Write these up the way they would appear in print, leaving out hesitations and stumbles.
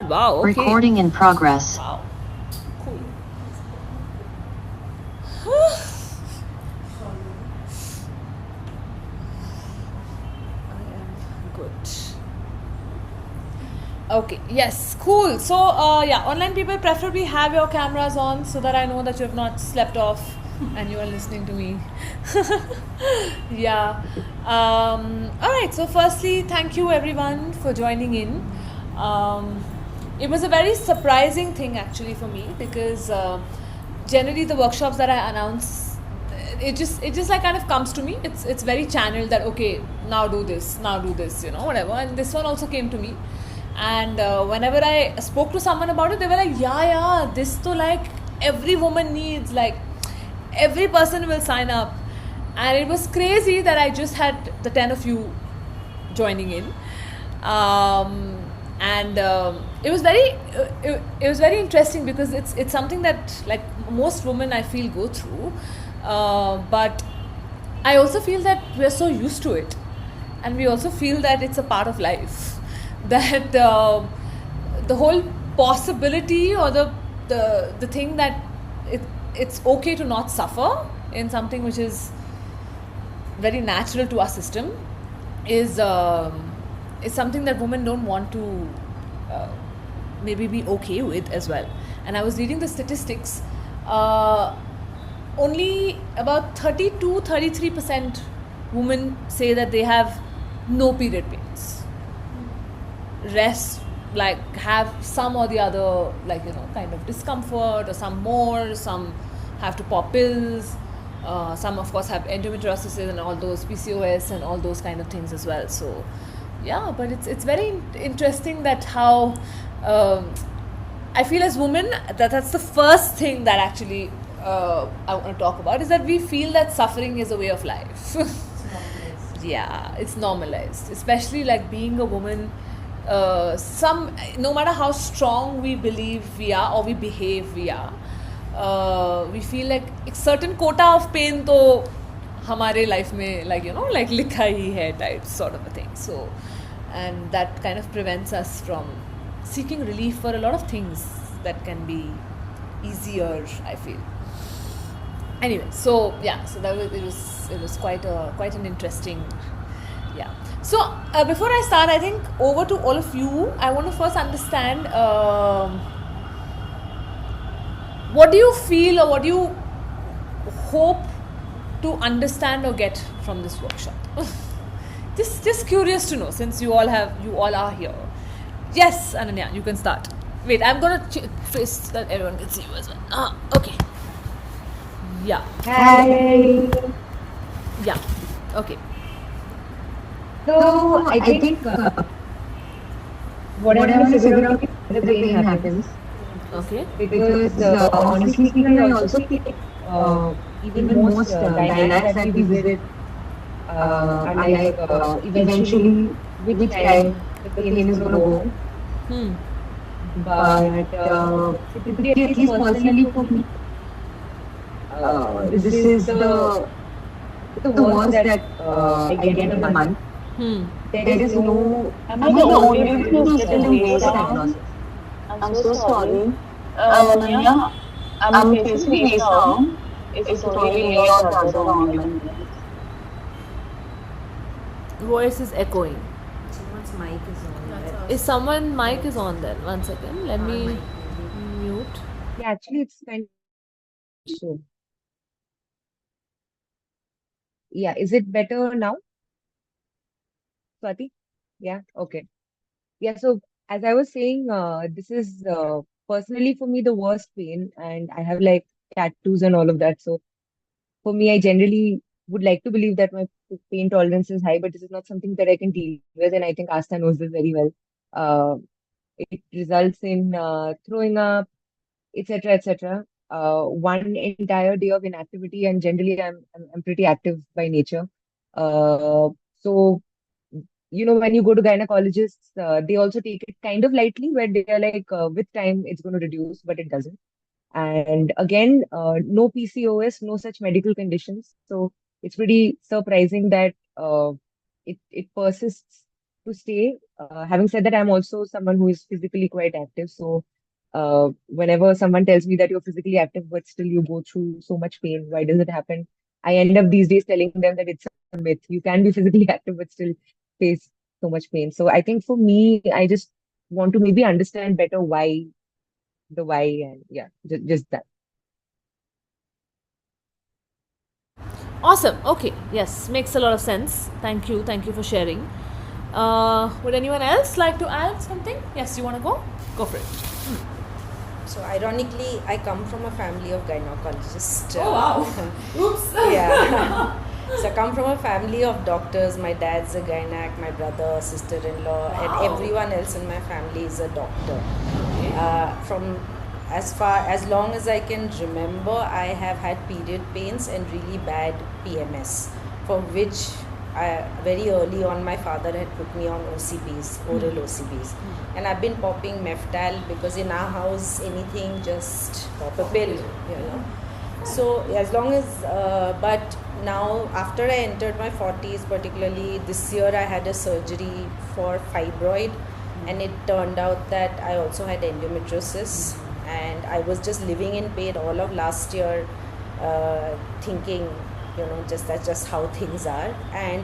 Wow, okay. Recording in progress. Wow, cool. I am good. Okay, yes, cool. So, yeah, online people preferably have your cameras on so that I know that you have not slept off and you are listening to me. Yeah. All right, so firstly, thank you everyone for joining in. Um, it was a very surprising thing actually for me because generally the workshops that I announce, it just like kind of comes to me. It's very channeled that okay, now do this, whatever. And this one also came to me, and whenever I spoke to someone about it, they were like, yeah, this to like every woman needs, like every person will sign up. And it was crazy that I just had the 10 of you joining in. And it was very interesting because it's something that like most women I feel go through, but I also feel that we're so used to it, and we also feel that it's a part of life. That the whole possibility or the thing that it, it's okay to not suffer in something which is very natural to our system is is something that women don't want to uh, maybe be okay with as well. And I was reading the statistics. Only about 32-33% women say that they have no period pains. Rest like have some or the other, like kind of discomfort, or some more, some have to pop pills, some of course have endometriosis and all those PCOS and all those kind of things as well. So yeah, but it's very interesting that how um, I feel as women that's the first thing that actually I want to talk about, is that we feel that suffering is a way of life. Yeah, it's normalized, especially like being a woman. Some No matter how strong we believe we are or we behave we are, we feel like a certain quota of pain to हमारे life में, like like लिखा ही है type sort of a thing. So, and that kind of prevents us from seeking relief for a lot of things that can be easier, I feel. Anyway, so yeah, so it was quite an interesting, yeah. So before I start, I think over to all of you, I want to first understand, what do you feel or what do you hope to understand or get from this workshop. Just curious to know, since you all are here. Yes, Ananya, you can start. Wait, I'm gonna face that everyone can see you as well. Okay. Yeah. Hi. Yeah. Okay. So I think what I want to figure out is why the pain happens. Okay. Because honestly speaking, I also think even most gynacs that we visit are like eventually with time the pain is gonna go. Hmm. But typically, at least personally for me, this is the worst that I get in a month. Hmm. There is no, Am I am the I the only only one one who's who's getting getting waist waist down? diagnosis? I'm I'm so so sorry. sorry. Nanya, Nanya, I'm I'm facing facing waist waist down. down. If it's If it's only only me me or or the the other other only only one. one. Voice is echoing. Someone's mic is on. Is someone mic is on then? One second. Let me mute. Yeah, actually, it's kind of issue. Yeah, is it better now, Swati? Yeah, okay. Yeah, so as I was saying, this is personally for me the worst pain, and I have like tattoos and all of that. So for me, I generally would like to believe that my pain tolerance is high, but this is not something that I can deal with, and I think Asta knows this very well. Uh, it results in throwing up, etc., etc. One entire day of inactivity, and generally I'm pretty active by nature. So when you go to gynecologists, they also take it kind of lightly, where they are like, with time it's going to reduce, but it doesn't. And again, no PCOS, no such medical conditions. So it's pretty surprising that it persists to stay. Having said that, I'm also someone who is physically quite active. So whenever someone tells me that you're physically active, but still you go through so much pain, why does it happen? I end up these days telling them that it's a myth. You can be physically active, but still face so much pain. So I think for me, I just want to maybe understand better why, and yeah, just that. Awesome. Okay. Yes, makes a lot of sense. Thank you. Thank you for sharing. Would anyone else like to add something? Yes, you want to go? Go for it. So ironically, I come from a family of gynecologists. Oh, wow. Oops. Yeah. So I come from a family of doctors. My dad's a gynac, my brother, sister-in-law, Wow. and everyone else in my family is a doctor. Okay. From as long as I can remember, I have had period pains and really bad PMS, for which very early on my father had put me on OCBs, oral OCBs, and I've been popping Meftal because in our house anything just pop a pill, you know. So as long as, but now after I entered my 40s, particularly this year, I had a surgery for fibroid, and it turned out that I also had endometriosis, and I was just living in pain all of last year, thinking, just that's just how things are. And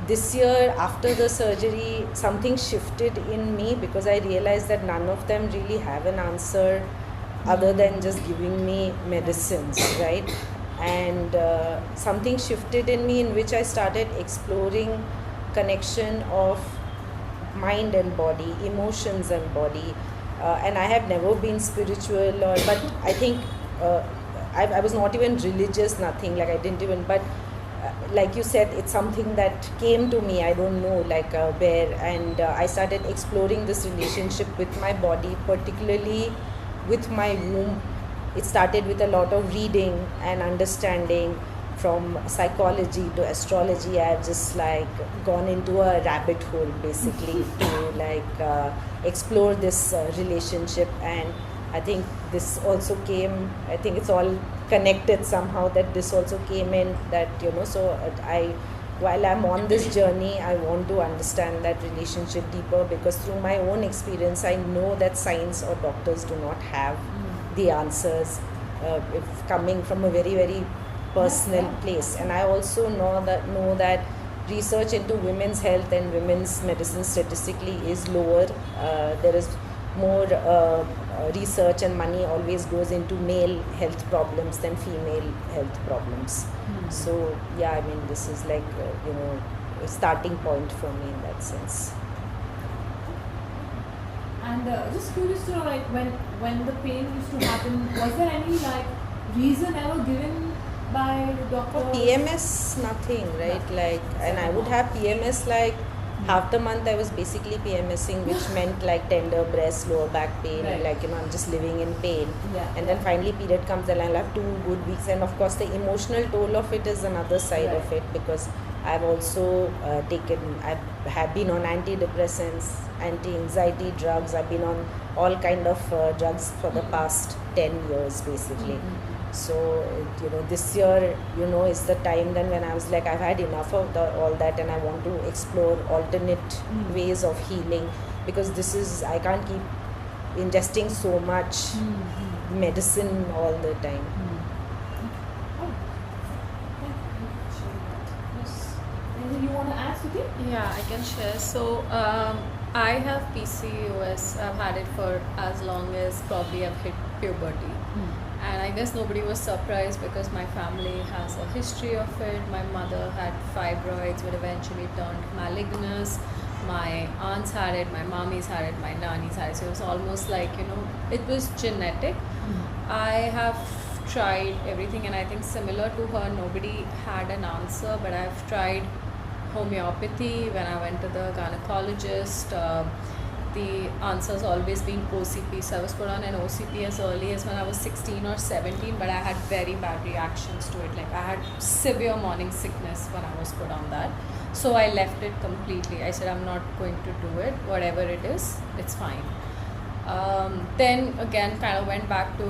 this year, after the surgery, something shifted in me because I realized that none of them really have an answer other than just giving me medicines, right? And something shifted in me in which I started exploring connection of mind and body, emotions and body. And I have never been spiritual, but I think I was not even religious, nothing, like I didn't even, but like you said, it's something that came to me, I don't know, like where, and I started exploring this relationship with my body, particularly with my womb. It started with a lot of reading and understanding. From psychology to astrology, I've just like gone into a rabbit hole basically to like explore this relationship. And I think this also came, I think it's all connected somehow, that this also came in that, so while I'm on this journey, I want to understand that relationship deeper, because through my own experience, I know that science or doctors do not have the answers, if coming from a very, very personal place. And I also know that research into women's health and women's medicine statistically is lower. There is more research and money always goes into male health problems than female health problems. So yeah, I mean, this is like a starting point for me in that sense. And just curious to know, like when the pain used to happen, was there any like reason ever given by the doctor? For PMS, nothing, right? Like, and I would have PMS like half the month. I was basically PMSing, which meant like tender breast, lower back pain, Right. and like I'm just living in pain. Yeah. And then finally period comes, and I'll have 2 good weeks. And of course, the emotional toll of it is another side Right. of it, because I've also I have been on antidepressants, anti-anxiety drugs. I've been on all kind of drugs for the past 10 years basically. So this year is the time then when I was like, I've had enough of all that, and I want to explore alternate ways of healing, because I can't keep ingesting so much medicine all the time. Anything you want to add, Suti? Yeah, I can share. So, I have PCOS. I've had it for as long as probably I've hit puberty. And I guess nobody was surprised because my family has a history of it. My mother had fibroids, but eventually turned malignous. My aunts had it, my mommies had it, my nannies had it. So it was almost like, it was genetic. I have tried everything, and I think similar to her, nobody had an answer, but I've tried homeopathy when I went to the gynecologist. The answer's always been OCP. So I was put on an OCP as early as when I was 16 or 17, but I had very bad reactions to it. Like I had severe morning sickness when I was put on that. So I left it completely. I said, I'm not going to do it. Whatever it is, it's fine. Then again, kind of went back to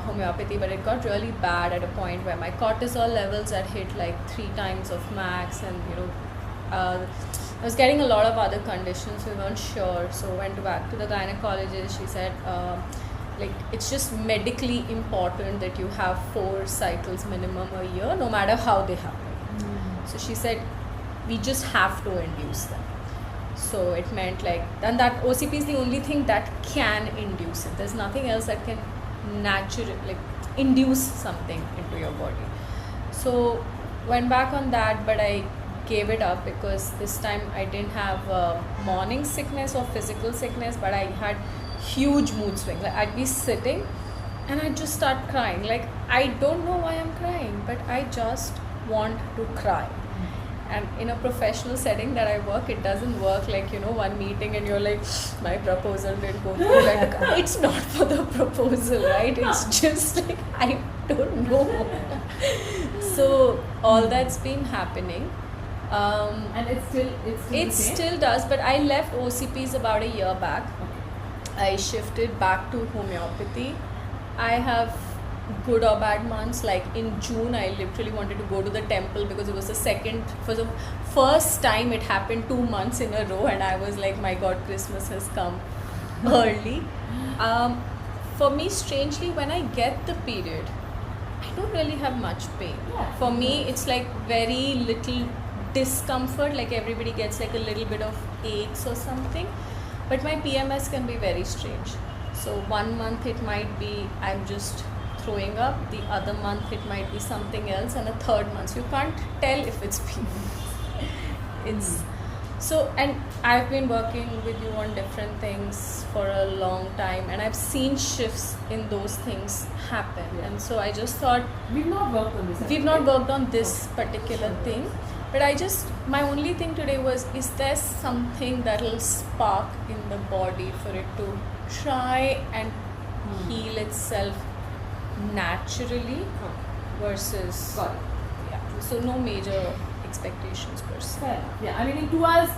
homeopathy, but it got really bad at a point where my cortisol levels had hit like 3 times of max, and I was getting a lot of other conditions. We weren't sure, so went back to the gynecologist. She said, like, it's just medically important that you have 4 cycles minimum a year, no matter how they happen. So she said, we just have to induce them. So it meant like, and that OCP is the only thing that can induce it. There's nothing else that can naturally, like, induce something into your body. So went back on that, but I gave it up because this time I didn't have morning sickness or physical sickness, but I had huge mood swings. Like, I'd be sitting and I'd just start crying. Like, I don't know why I'm crying, but I just want to cry. And in a professional setting that I work, it doesn't work like, one meeting and you're like, my proposal didn't go through. Like, it's not for the proposal, right? It's just like, I don't know. So all that's been happening. And It still does, but I left OCPs about a year back. I shifted back to homeopathy. I have good or bad months. Like in June, I literally wanted to go to the temple because it was for the first time it happened 2 months in a row, and I was like, my God, Christmas has come early. For me, strangely, when I get the period, I don't really have much pain. Yeah. For me, it's like very little discomfort, like everybody gets like a little bit of aches or something. But my PMS can be very strange. So 1 month it might be I'm just throwing up, the other month it might be something else, and the third month you can't tell if it's PMS. It's so, and I've been working with you on different things for a long time, and I've seen shifts in those things happen. Yeah. And so I just thought, we've not worked on this. we've not worked on this particular thing, but my only thing today was, is there something that will spark in the body for it to try and heal itself naturally versus, Got it. yeah, so no major expectations per se. Fair enough. Yeah, I mean, in 2 hours,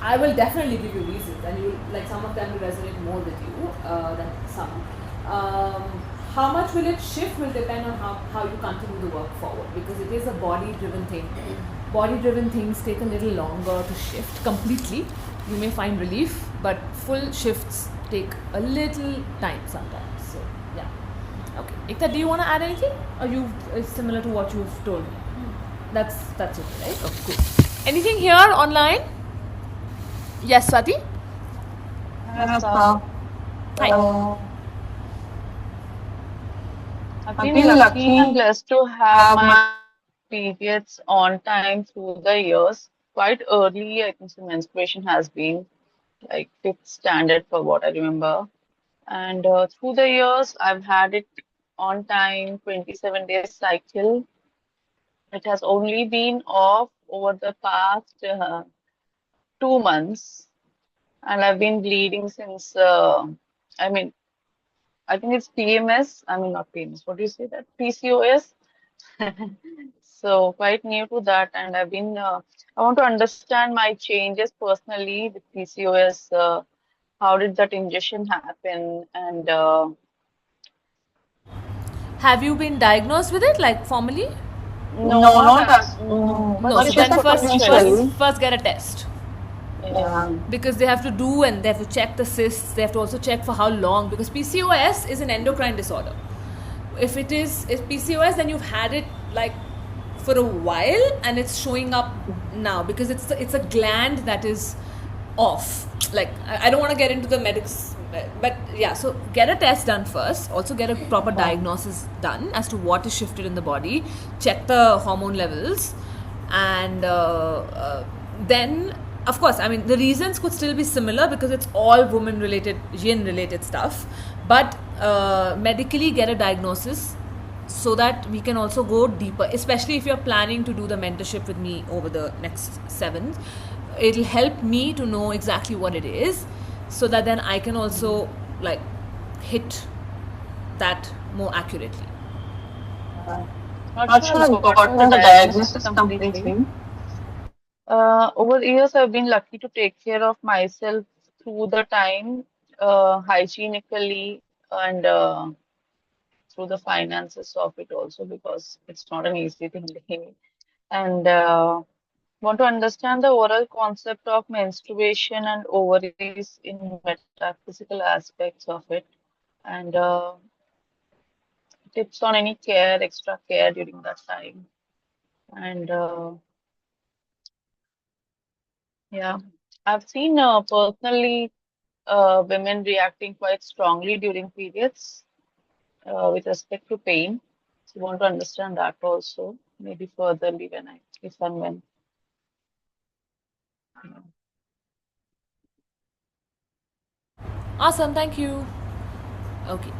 I will definitely give you reasons, and you like some of them will resonate more with you than some. How much will it shift will depend on how you continue the work forward, because it is a body-driven thing. Body-driven things take a little longer to shift completely. You may find relief, but full shifts take a little time sometimes. So yeah. Okay. Ekta, do you want to add anything, or it's similar to what you've told me? That's it, right? Okay, cool. Anything here online? Yes, Swati? Hi. Hi. I've been lucky and blessed to have my periods on time through the years. Quite early, I think the menstruation has been like fifth standard for what I remember. And through the years, I've had it on time, 27 days cycle. It has only been off over the past 2 months, and I've been bleeding since, I mean, I think it's PMS. I mean, not PMS. What do you say that? PCOS. So quite new to that, and I want to understand my changes personally with PCOS. How did that ingestion happen? And Have you been diagnosed with it, like formally? no, not as No, but so it's then potential. first get a test, Yeah. because they have to do, and they have to check the cysts. They have to also check for how long, because PCOS is an endocrine disorder. If PCOS, then you've had it like for a while, and it's showing up now because it's a gland that is off. Like, I don't want to get into the medics, but yeah, so get a test done first. Also get a proper diagnosis done as to what is shifted in the body. Check the hormone levels, and then, of course, I mean, the reasons could still be similar because it's all woman related, yin related stuff, but medically get a diagnosis so that we can also go deeper, especially if you're planning to do the mentorship with me over the next 7. It'll help me to know exactly what it is, so that then I can also like hit that more accurately. Not sure I've gotten the diagnosis completely. Over the years, I've been lucky to take care of myself through the time, hygienically, and through the finances of it also, because it's not an easy thing. And Want to understand the overall concept of menstruation and ovaries in metaphysical aspects of it, and tips on any care, extra care during that time. And yeah, I've seen personally women reacting quite strongly during periods with respect to pain. So, want to understand that also, maybe furtherly when if and when. Awesome, thank you. Okay.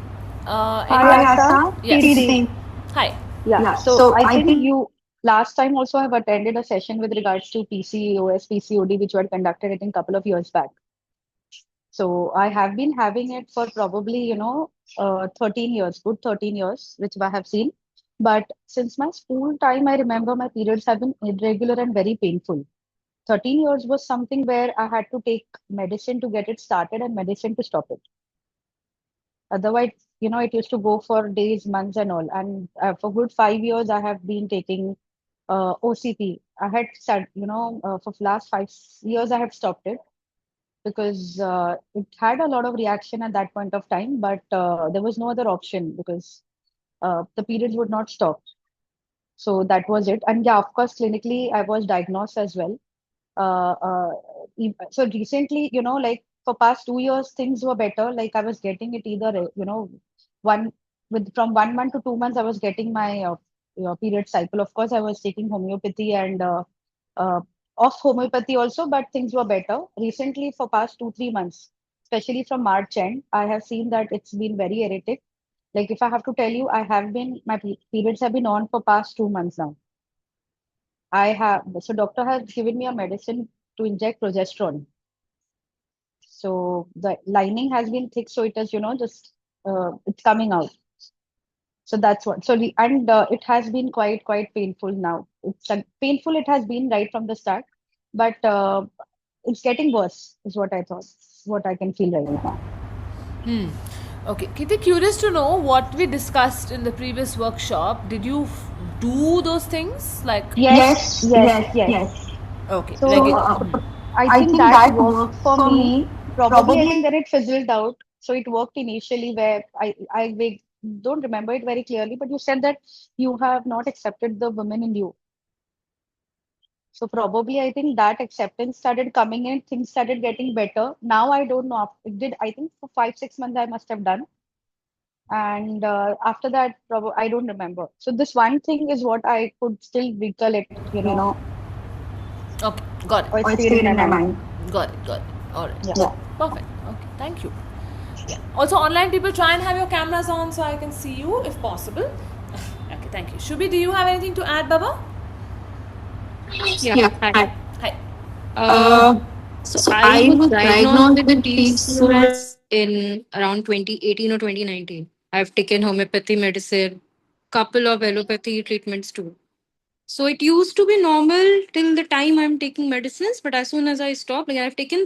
Hi, Anyone? Asa. Yes. TD. Hi. Yeah. So I think you last time also have attended a session with regards to PCOS, PCOD, which you had conducted, I think, a couple of years back. So I have been having it for probably, 13 years, good 13 years, which I have seen. But since my school time, I remember my periods have been irregular and very painful. 13 years was something where I had to take medicine to get it started and medicine to stop it. Otherwise, it used to go for days, months, and all. And for good 5 years, I have been taking OCP. I had said, for last 5 years, I have stopped it because it had a lot of reaction at that point of time, but there was no other option because the periods would not stop. So that was it. And yeah, of course, clinically, I was diagnosed as well. Uh, uh, so recently, like for past 2 years, things were better. Like I was getting it either, one with from 1 month to 2 months, I was getting my period cycle. Of course, I was taking homeopathy and uh, off homeopathy also, but things were better. Recently, for past 2 3 months, especially from March end, I have seen that it's been very erratic. Like if I have to tell you, my periods have been on for past 2 months now. So doctor has given me a medicine to inject progesterone. So the lining has been thick, so it is, just it's coming out. So that's what. And it has been quite painful now. It's painful. It has been right from the start, but it's getting worse. Is what I thought. What I can feel right now. Okay. Kitty, curious to know what we discussed in the previous workshop. Did you do those things? Like, Yes. okay. So Like I think that worked for me. Probably, I think that it fizzled out. So it worked initially where I don't remember it very clearly, but you said that you have not accepted the women in you. So probably, I think that acceptance started coming in. Things started getting better. Now I don't know. It did. I think for 5 6 months I must have done, and after that, probably I don't remember. So this one thing is what I could still recollect. okay, got it. Or it stayed in my mind. Got it. All right. Yeah. Perfect. Okay, thank you. Yeah. Also, online people, try and have your cameras on so I can see you if possible. Okay, thank you. Shubi, do you have anything to add, Baba? Yeah, hi. Hi. So I was diagnosed with PCOS in around 2018 or 2019. I've taken homeopathy medicine, couple of allopathy treatments too. So it used to be normal till the time I'm taking medicines, but as soon as I stopped, like I've done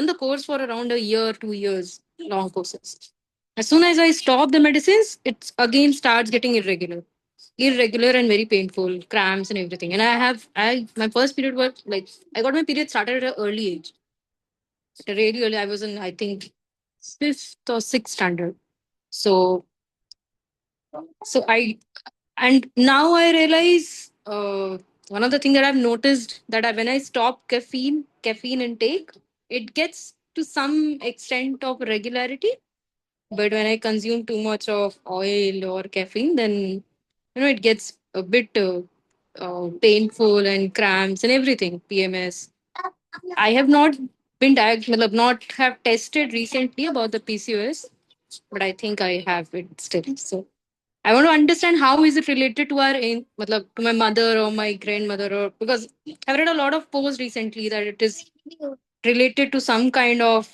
the course for around a year, 2 years, long courses. As soon as I stop the medicines, it again starts getting irregular and very painful, cramps and everything. And I my first period was like I got my period started at an early age. At a really early, I was in I think fifth or sixth standard. So I and now I realize one of the things that I've noticed that when I stop caffeine intake, it gets to some extent of regularity. But when I consume too much of oil or caffeine, then it gets a bit painful and cramps and everything. PMS. I have not been diagnosed, not have tested recently about the PCOS, but I think I have it still. So I want to understand how is it related to to my mother or my grandmother, or because I've read a lot of posts recently that it is related to some kind of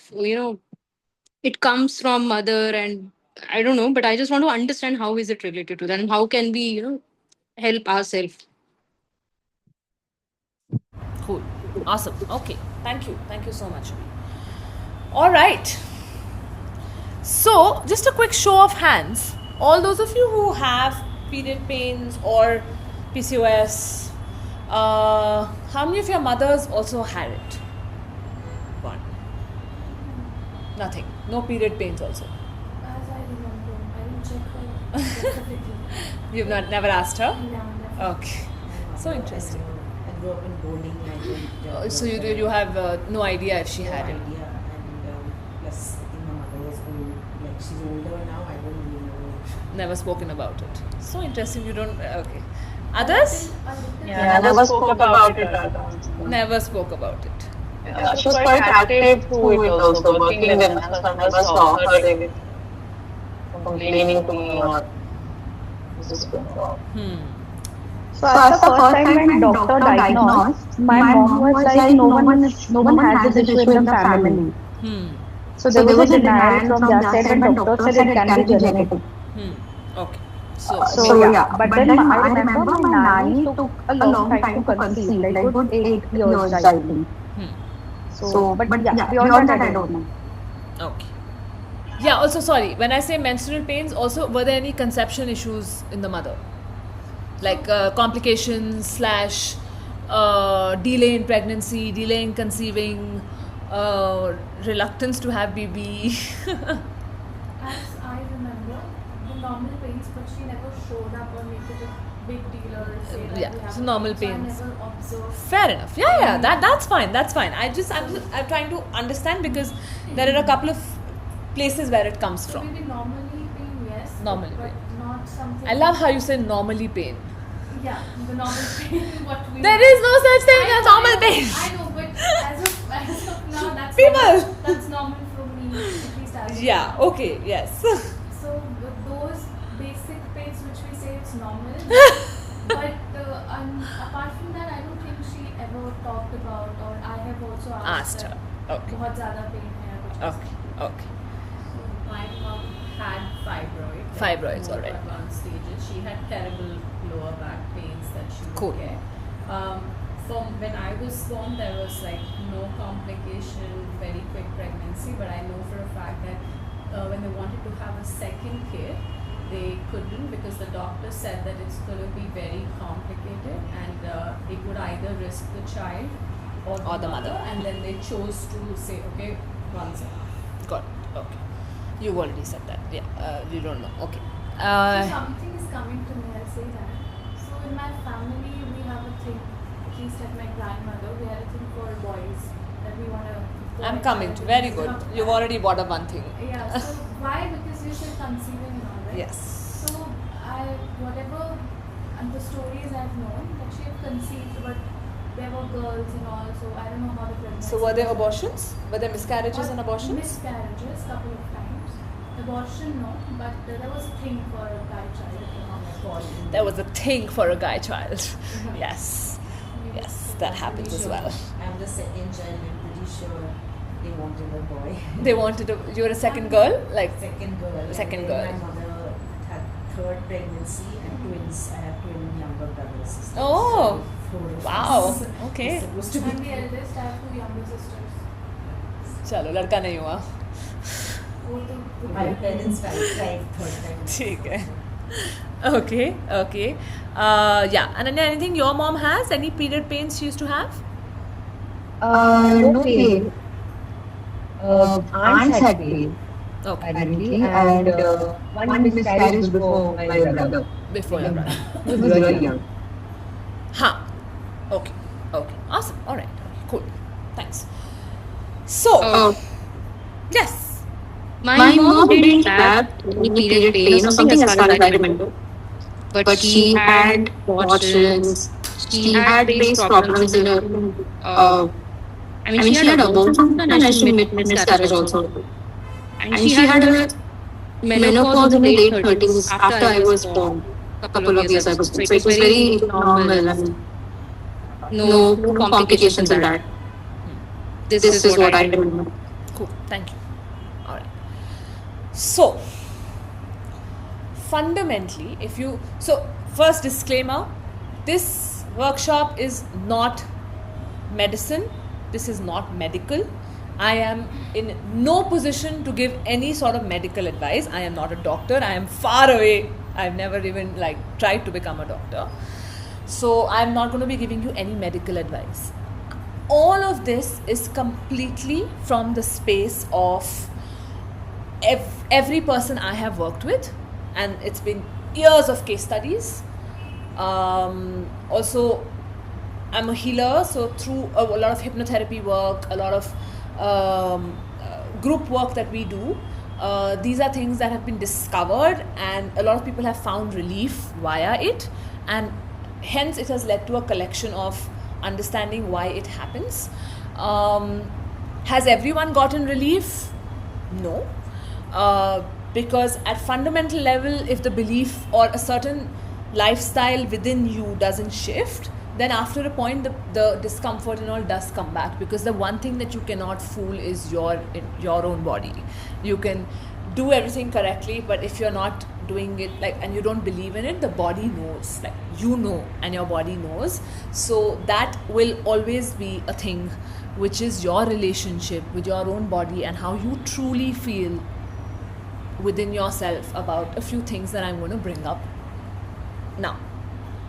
it comes from mother, and I don't know, but I just want to understand how is it related to that and how can we help ourselves. Cool. Awesome. Okay. Thank you. Thank you so much. All right. So, just a quick show of hands. All those of you who have period pains or PCOS, How many of your mothers also had it? One. Nothing. No period pains also. As I remember, I didn't check her specifically. You've never asked her? Yeah, never. Okay. So interesting. I grew up in boarding. I don't. So you have no idea if she no had it. idea. And plus, I think my mother was old. Like she's older now. I don't really know. Never spoken about it. So interesting. You don't. Okay. Others? Yeah, I never spoke about it. Never spoke about it. Yeah, she was quite active through it also, working in women. So I never saw her complaining to me or this is going on. So as the first time when doctor diagnosed, my mom was like, no one has this issue in the family. So there was a denial from their side and doctor said it can be genetic. Okay. So yeah, but then I remember my nanny took a long time to conceive, like good 8 years I think. So, but yeah, beyond that I don't know. Okay. Yeah, also sorry, when I say menstrual pains, also were there any conception issues in the mother? Like complications slash delay in pregnancy, delay in conceiving, reluctance to have baby. As I remember, the normal pains, but she never showed up or made it a big deal or say that Yeah, we have so normal pain. pains. So I never observed. Fair enough. Yeah, that's fine. I'm trying to understand because there are a couple of places where it comes So from. maybe normally pain, yes. Normally but pain. not something. I love how you say normally pain. Yeah, the normal pain. What we. There is no such thing as normal pain. I know, but as of now, that's People. normal. That's normal for me, at least as. Yeah. Okay. Yes. So with those basic pains which we say it's normal, but apart from that, I don't think she ever talked about, or I have also Asked her. Okay. बहुत ज़्यादा pain है कुछ Okay. Okay. My mom had Fibroids, more alright. advanced stages. She had terrible lower back pains that she would Cool. get. From when I was born, there was like no complication, very quick pregnancy. But I know for a fact that when they wanted to have a second kid, they couldn't because the doctor said that it's going to be very complicated and it would either risk the child or the mother. And then they chose to say, okay, one's enough. Got it. Okay. You've already said that. Yeah. You don't know. Okay. So something is coming to me, I'll say that. So in my family, we have a thing, at least at my grandmother, we had a thing for boys that we want to. I'm coming to. Very good. You've already bought up one thing. Yeah. So why? Because you said conceiving and all, right? Yes. So whatever the stories I've known that she had conceived, but there were girls and all, so I don't know how the pregnancy. So were there was. abortions? Were there miscarriages and abortions? Miscarriages, couple of times. Abortion, no, but there was a thing for a guy child. There was a thing for a guy child. Yes. Yes, that happens as well. I'm the second child. I'm pretty sure they wanted a boy. They wanted to. You were a second girl, like Second girl. Second And girl. then my mother had third pregnancy and twins. I have twin younger brothers. Oh. So 4 of Wow. us. Okay. It's supposed to be. I'm the eldest, I have 2 younger sisters. चलो लड़का नहीं हुआ. My parents tried third time. ठीक है. Okay. Okay. Yeah. Ananya, anything your mom has? Any period pains she used to have? No pain. Aunts had pain, Okay. apparently, and one miscarriage before my brother. Before your brother. He was very young. Huh. Okay. Okay. Awesome. All right. Cool. Thanks. So. Yes. My mom didn't have any period pain or something as far as I remember. But she had abortions. She had face problems in her. I mean, she had abortions and she miscarriage also. And she had a menopause in the late 30s after I was born. A couple of years ago. So it was very normal. I mean, no complications in that. This is what I remember. Cool. Thank you. All right. So, fundamentally, first disclaimer, this workshop is not medicine. This is not medical. I am in no position to give any sort of medical advice. I am not a doctor. I am far away. I've never even tried to become a doctor. So I'm not going to be giving you any medical advice. All of this is completely from the space of every person I have worked with, and it's been years of case studies. Also, I'm a healer, so through a lot of hypnotherapy work, a lot of group work that we do, these are things that have been discovered, and a lot of people have found relief via it, and hence it has led to a collection of understanding why it happens. Has everyone gotten relief? No. Because at fundamental level, if the belief or a certain lifestyle within you doesn't shift, then after a point the discomfort and all does come back, because the one thing that you cannot fool is your own body. You can do everything correctly, but if you're not doing it and you don't believe in it, the body knows, and your body knows. So that will always be a thing, which is your relationship with your own body and how you truly feel within yourself about a few things that I'm going to bring up now.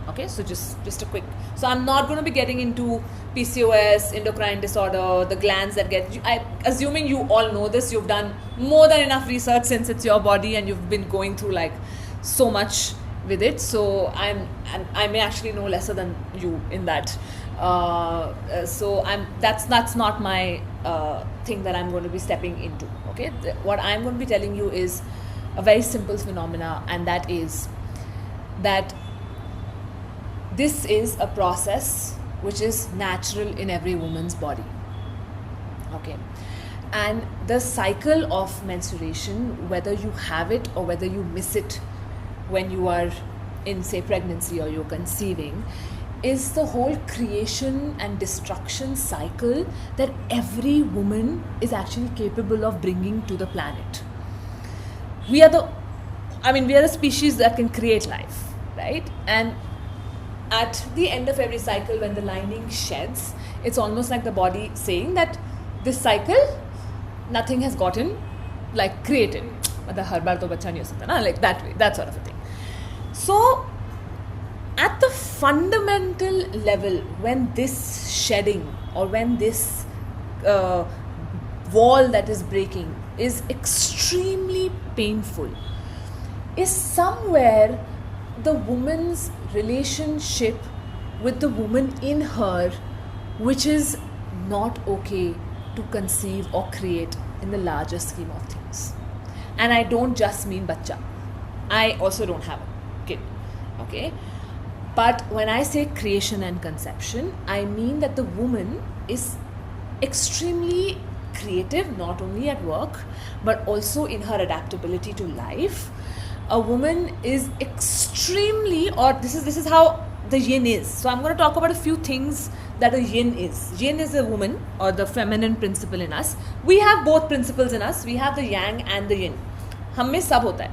Okay, so just a quick. So I'm not going to be getting into PCOS, endocrine disorder, the glands that get. Assuming you all know this, you've done more than enough research since it's your body and you've been going through so much with it. So I may actually know lesser than you in that. So that's not my thing that I'm going to be stepping into. Okay, what I'm going to be telling you is a very simple phenomena, and that is that this is a process which is natural in every woman's body. Okay, and the cycle of menstruation, whether you have it or whether you miss it when you are in, say, pregnancy or you're conceiving, is the whole creation and destruction cycle that every woman is actually capable of bringing to the planet. We are a species that can create life, right? And at the end of every cycle, when the lining sheds, it's almost like the body saying that this cycle, nothing has gotten created. Har baar to bacha nahi ho sakta na, like that way, that sort of a thing. So at the fundamental level, when this shedding or when this wall that is breaking is extremely painful, is somewhere the woman's relationship with the woman in her, which is not okay to conceive or create in the larger scheme of things. And I don't just mean bacha. I also don't have a kid. Okay? But when I say creation and conception, I mean that the woman is extremely creative, not only at work, but also in her adaptability to life. A woman is extremely, or this is how the yin is. So I'm going to talk about a few things that a yin is. Yin is a woman, or the feminine principle in us. We have both principles in us. We have the yang and the yin. हम में सब होता है.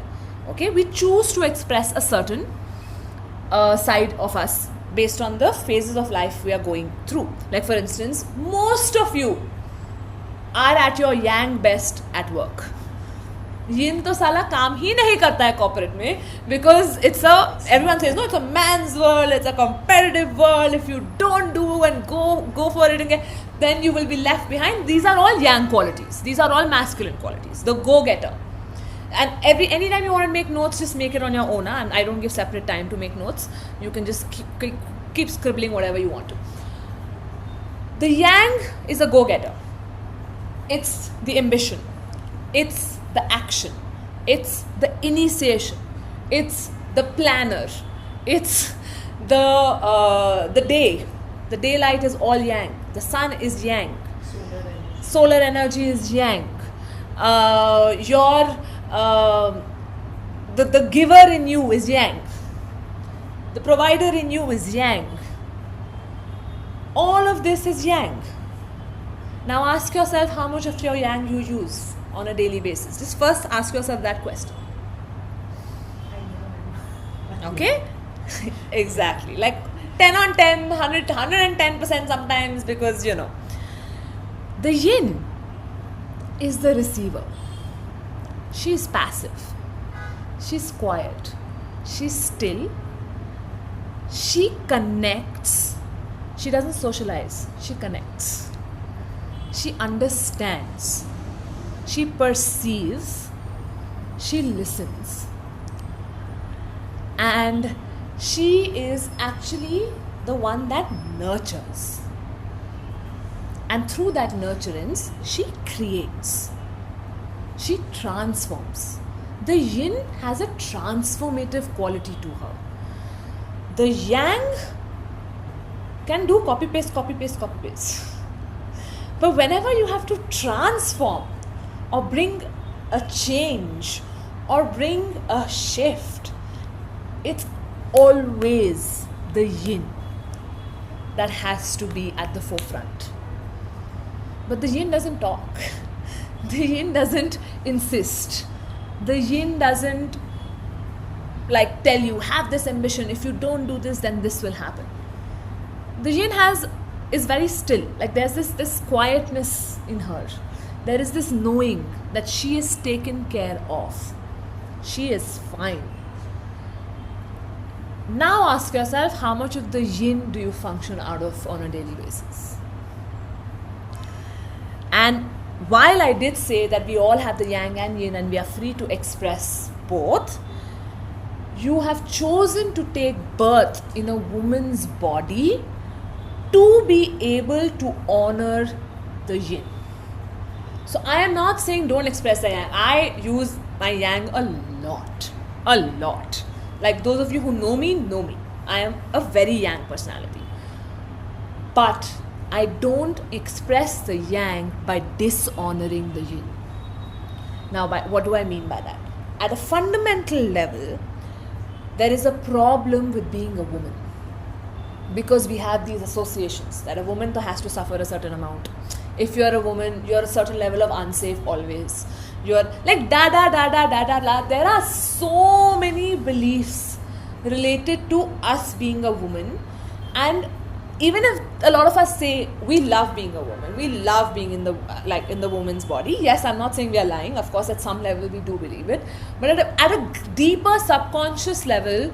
Okay, we choose to express a certain side of us based on the phases of life we are going through. Like for instance, most of you are at your yang best at work. yin तो साला काम ही नहीं करता है corporate में, because everyone says no, it's a man's world, it's a competitive world. If you don't do and go for it again, then you will be left behind. These are all yang qualities. These are all masculine qualities. The go-getter. And anytime you want to make notes, just make it on your own. And I don't give separate time to make notes. You can just keep scribbling whatever you want to. The yang is a go-getter. It's the ambition. It's the action. It's the initiation. It's the planner. It's the day. The daylight is all yang. The sun is yang. Solar energy is yang. The giver in you is yang. The provider in you is yang. All of this is yang. Now ask yourself how much of your yang you use on a daily basis. Just first ask yourself that question. Okay? Exactly. 10 on 10, 110% sometimes, because the yin is the receiver. She is passive. She's quiet. She's still. she connects. She doesn't socialize, she connects. She understands. She perceives. She listens. And she is actually the one that nurtures. And through that nurturance, she creates. She transforms. The yin has a transformative quality to her. The yang can do copy paste, copy paste, copy paste. But whenever you have to transform or bring a change or bring a shift, it's always the yin that has to be at the forefront. But the yin doesn't talk. The yin doesn't insist. The yin doesn't like tell you, have this ambition, if you don't do this, then this will happen. The yin is very still. Like there's this quietness in her. There is this knowing that she is taken care of. She is fine. Now ask yourself, how much of the yin do you function out of on a daily basis? And while I did say that we all have the yang and yin and we are free to express both, you have chosen to take birth in a woman's body to be able to honor the yin. So I am not saying don't express the yang. I use my yang a lot. A lot. Like those of you who know me. I am a very yang personality. But I don't express the yang by dishonoring the yin. Now, what do I mean by that? At a fundamental level, there is a problem with being a woman. Because we have these associations that a woman has to suffer a certain amount. If you're a woman, you're a certain level of unsafe always. You're like da. There are so many beliefs related to us being a woman. And even if a lot of us say we love being a woman, we love being in the woman's body. Yes, I'm not saying we are lying. Of course, at some level we do believe it. But at a deeper subconscious level,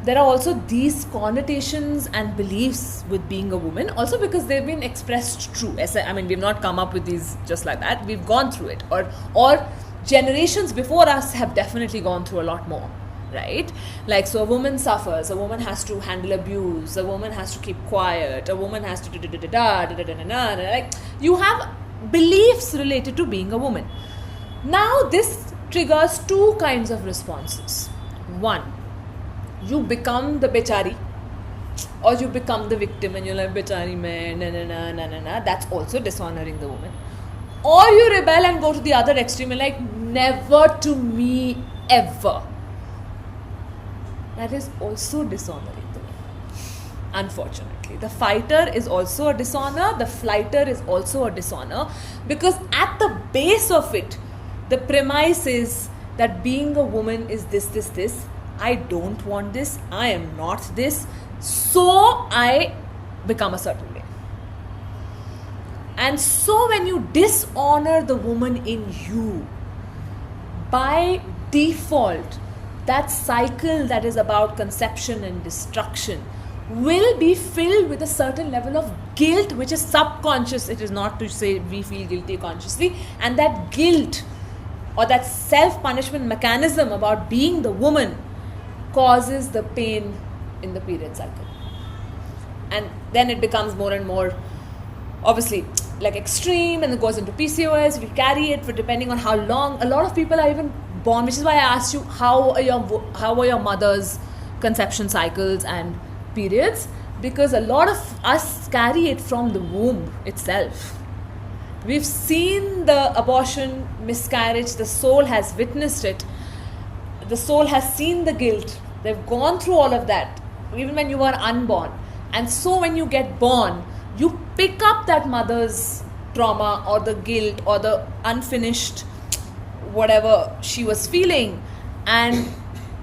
there are also these connotations and beliefs with being a woman. Also because they've been expressed true. I mean, we've not come up with these just like that. We've gone through it. Or generations before us have definitely gone through a lot more. Right? Like, so a woman suffers, a woman has to handle abuse, a woman has to keep quiet, a woman has to like, you have beliefs related to being a woman. Now, this triggers two kinds of responses. One, you become the bechari, or you become the victim and you're like, bechari mein, na. That's also dishonoring the woman. Or you rebel and go to the other extreme and like, never to me ever. That is also dishonoring the woman. Unfortunately. The fighter is also a dishonor. The flighter is also a dishonor. Because at the base of it, the premise is that being a woman is this. I don't want this. I am not this. So I become a certain way. And so when you dishonor the woman in you, by default, that cycle that is about conception and destruction will be filled with a certain level of guilt, which is subconscious. It is not to say we feel guilty consciously. And that guilt or that self-punishment mechanism about being the woman causes the pain in the period cycle. And then it becomes more and more, obviously, like extreme, and it goes into PCOS. We carry it for depending on how long. A lot of people are even born, which is why I asked you, how are your mother's conception cycles and periods? Because a lot of us carry it from the womb itself. We've seen the abortion, miscarriage, the soul has witnessed it. The soul has seen the guilt. They've gone through all of that, even when you were unborn. And so when you get born, you pick up that mother's trauma or the guilt or the unfinished whatever she was feeling, and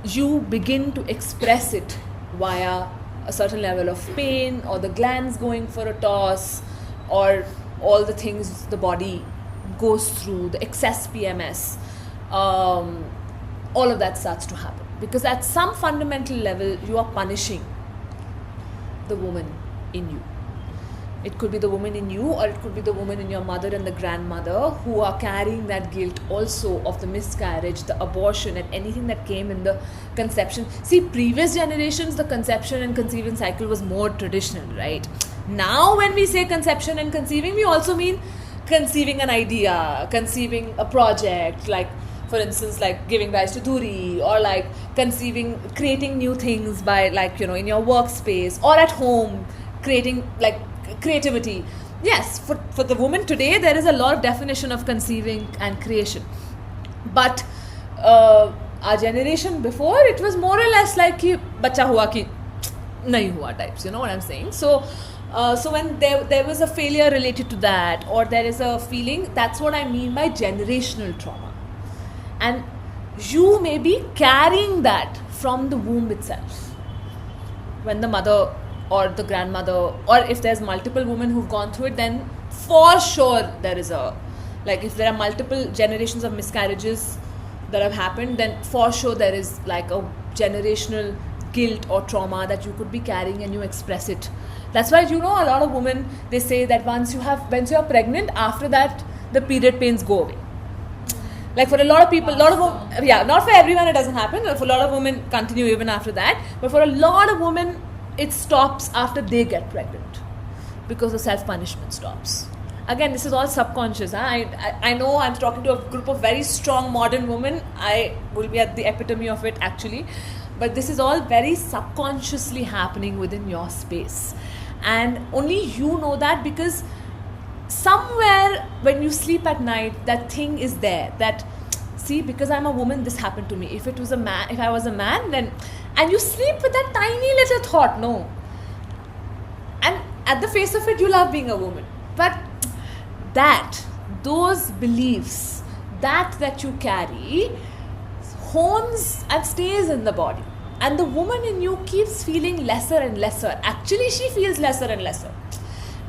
you begin to express it via a certain level of pain, or the glands going for a toss, or all the things the body goes through, the excess PMS, all of that starts to happen. Because at some fundamental level, you are punishing the woman in you. It could be the woman in you, or it could be the woman in your mother and the grandmother who are carrying that guilt also of the miscarriage, the abortion, and anything that came in the conception. See, previous generations, the conception and conceiving cycle was more traditional, right? Now, when we say conception and conceiving, we also mean conceiving an idea, conceiving a project, like, for instance, like giving rise to Duri, or like creating new things by, like, in your workspace or at home, creating like creativity. Yes, for the woman today, there is a lot of definition of conceiving and creation. But our generation before, it was more or less like ki bacha hua ki nahi hua types, you know what I'm saying? So when there was a failure related to that, or there is a feeling, that's what I mean by generational trauma. And you may be carrying that from the womb itself. When the mother or the grandmother, or if there's multiple women who've gone through it, then for sure there is if there are multiple generations of miscarriages that have happened, then for sure there is like a generational guilt or trauma that you could be carrying, and you express it. That's why, a lot of women, they say that once you are pregnant, after that the period pains go away. Like for a lot of people, not for everyone it doesn't happen. For a lot of women continue even after that, but for a lot of women it stops after they get pregnant, because the self-punishment stops. Again, this is all subconscious. I know I'm talking to a group of very strong modern women. I will be at the epitome of it actually, but this is all very subconsciously happening within your space, and only you know that, because somewhere when you sleep at night, that thing is there, that see, because I'm a woman, this happened to me. If I was a man, then, and you sleep with that tiny little thought, no, and at the face of it, you love being a woman, but those beliefs that you carry hones and stays in the body, and the woman in you keeps feeling lesser and lesser. Actually, she feels lesser and lesser.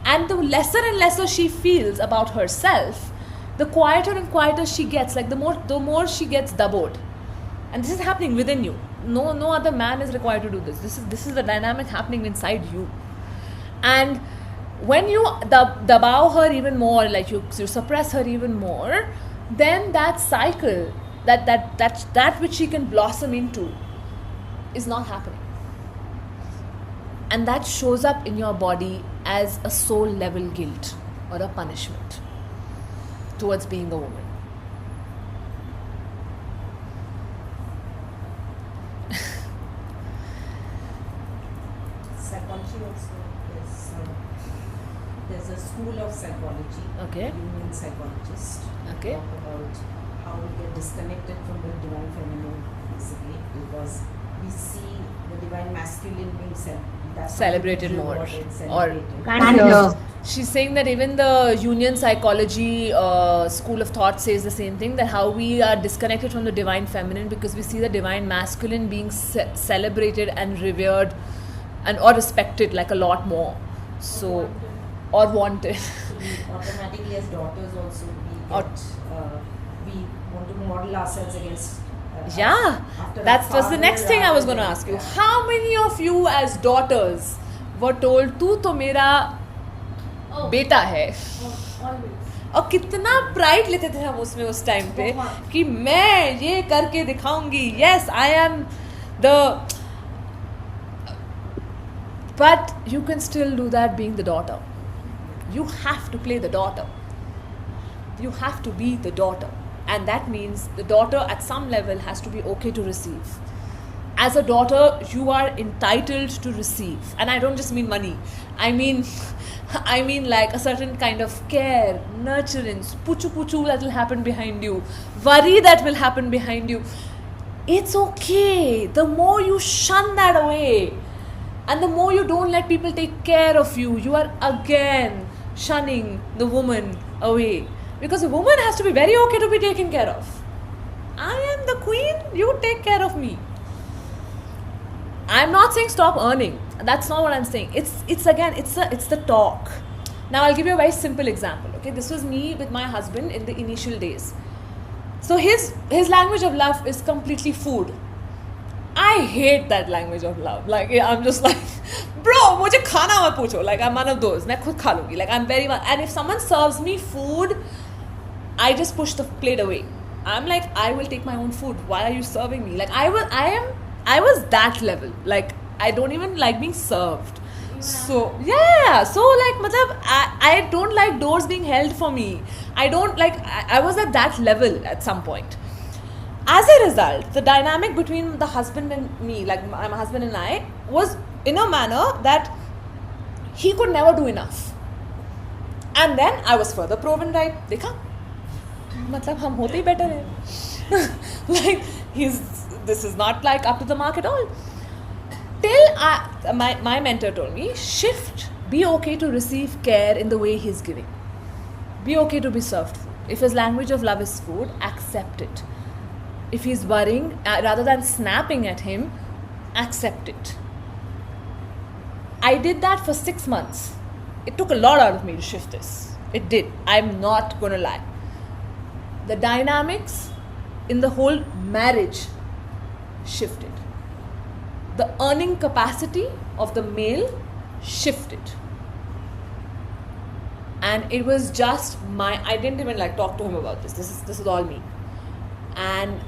And the lesser and lesser she feels about herself, the quieter and quieter she gets. Like the more she gets doubled. And this is happening within you. No other man is required to do this. This is the dynamic happening inside you. And when you dabaw her even more, like you suppress her even more, then that cycle, that which she can blossom into, is not happening. And that shows up in your body as a soul level guilt or a punishment towards being a woman. Psychology also is, there's a school of psychology, Okay. Jungian psychologists, Okay. talk about how we get disconnected from the divine feminine, basically, because we see the divine masculine being Celebrated more. And She's saying that even the Jungian psychology school of thought says the same thing, that how we are disconnected from the divine feminine because we see the divine masculine being celebrated and revered or respected like a lot more. So, or wanted. Automatically as daughters also we want to model ourselves against Yeah, that's the next thing I was going to ask you. How many of you as daughters were told, "तू तो मेरा बेटा है"? Always. और कितना pride लेते थे हम उसमें उस टाइम पे कि मैं ये करके दिखाऊंगी. Yes, I am the. But you can still do that being the daughter. You have to play the daughter. You have to be the daughter. And that means the daughter at some level has to be okay to receive. As a daughter, you are entitled to receive. And I don't just mean money. I mean like a certain kind of care, nurturance, puchu that will happen behind you, worry that will happen behind you. It's okay. The more you shun that away, and the more you don't let people take care of you, you are again shunning the woman away. Because a woman has to be very okay to be taken care of. I am the queen, you take care of me. I'm not saying stop earning. That's not what I'm saying. It's the talk. Now I'll give you a very simple example. Okay, this was me with my husband in the initial days. So his language of love is completely food. I hate that language of love. Like, I'm just like, bro, mujhe khana mat pucho. Like, I'm one of those. Main khud kha lungi. Like, I'm very much. And if someone serves me food, I just push the plate away. I'm like, I will take my own food. Why are you serving me? Like, I was that level. Like, I don't even like being served. So yeah, so like, matlab, I don't like doors being held for me. I don't like. I was at that level at some point. As a result, the dynamic between the husband and me, like my husband and I, was in a manner that he could never do enough. And then I was further proven right. Dekha, matlab hum hote hi better hai. Like, this is not like up to the mark at all. Till my mentor told me, shift, be okay to receive care in the way he's giving. Be okay to be served food. If his language of love is food, accept it. If he's worrying, rather than snapping at him, accept it. I did that for 6 months. It took a lot out of me to shift this. It did. I'm not going to lie. The dynamics in the whole marriage shifted. The earning capacity of the male shifted. And it was just I didn't even like talk to him about this. This is all me. And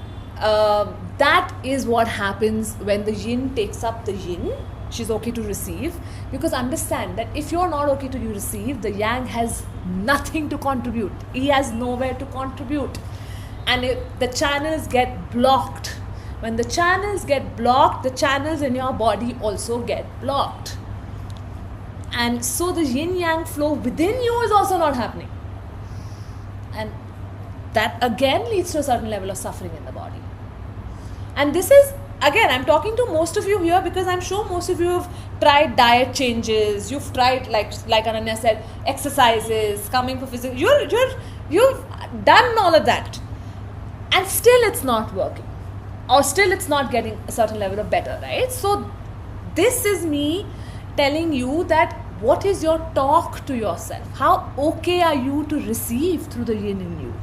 that is what happens when the yin takes up the yin. She's okay to receive. Because understand that if you're not okay to receive, the yang has nothing to contribute. He has nowhere to contribute. And if the channels get blocked, when the channels get blocked, the channels in your body also get blocked. And so the yin-yang flow within you is also not happening. And that again leads to a certain level of suffering in the body. And this is, again, I'm talking to most of you here because I'm sure most of you have tried diet changes. You've tried, like Ananya said, exercises, coming for physical. You've done all of that. And still it's not working. Or still it's not getting a certain level of better, right? So this is me telling you that what is your talk to yourself? How okay are you to receive through the yin in you?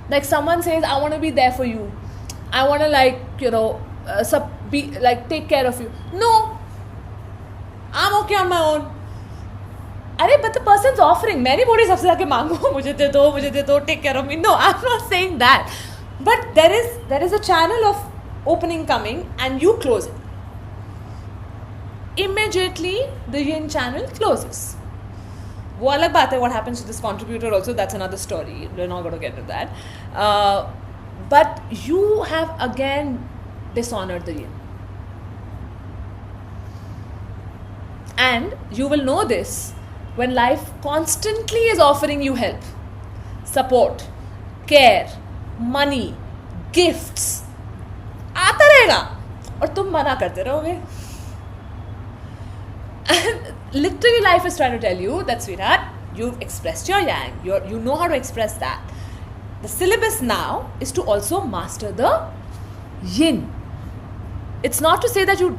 Like someone says, I want to be there for you. I want to take care of you. No, I'm okay on my own. But the person's offering. Many bodies have said, mujhe de do, take care of me. No, I'm not saying that. But there is a channel of opening coming and you close it. Immediately the yin channel closes. वो अलग बात है, what happens to this contributor also, that's another story. We're not going to get into that. But you have again dishonored the yin. And you will know this when life constantly is offering you help, support, care, money, gifts. आता रहेगा और तुम मना करते रहोगे. Literally life is trying to tell you that, sweetheart, you've expressed your yang, you know how to express that. The syllabus now is to also master the yin. It's not to say that you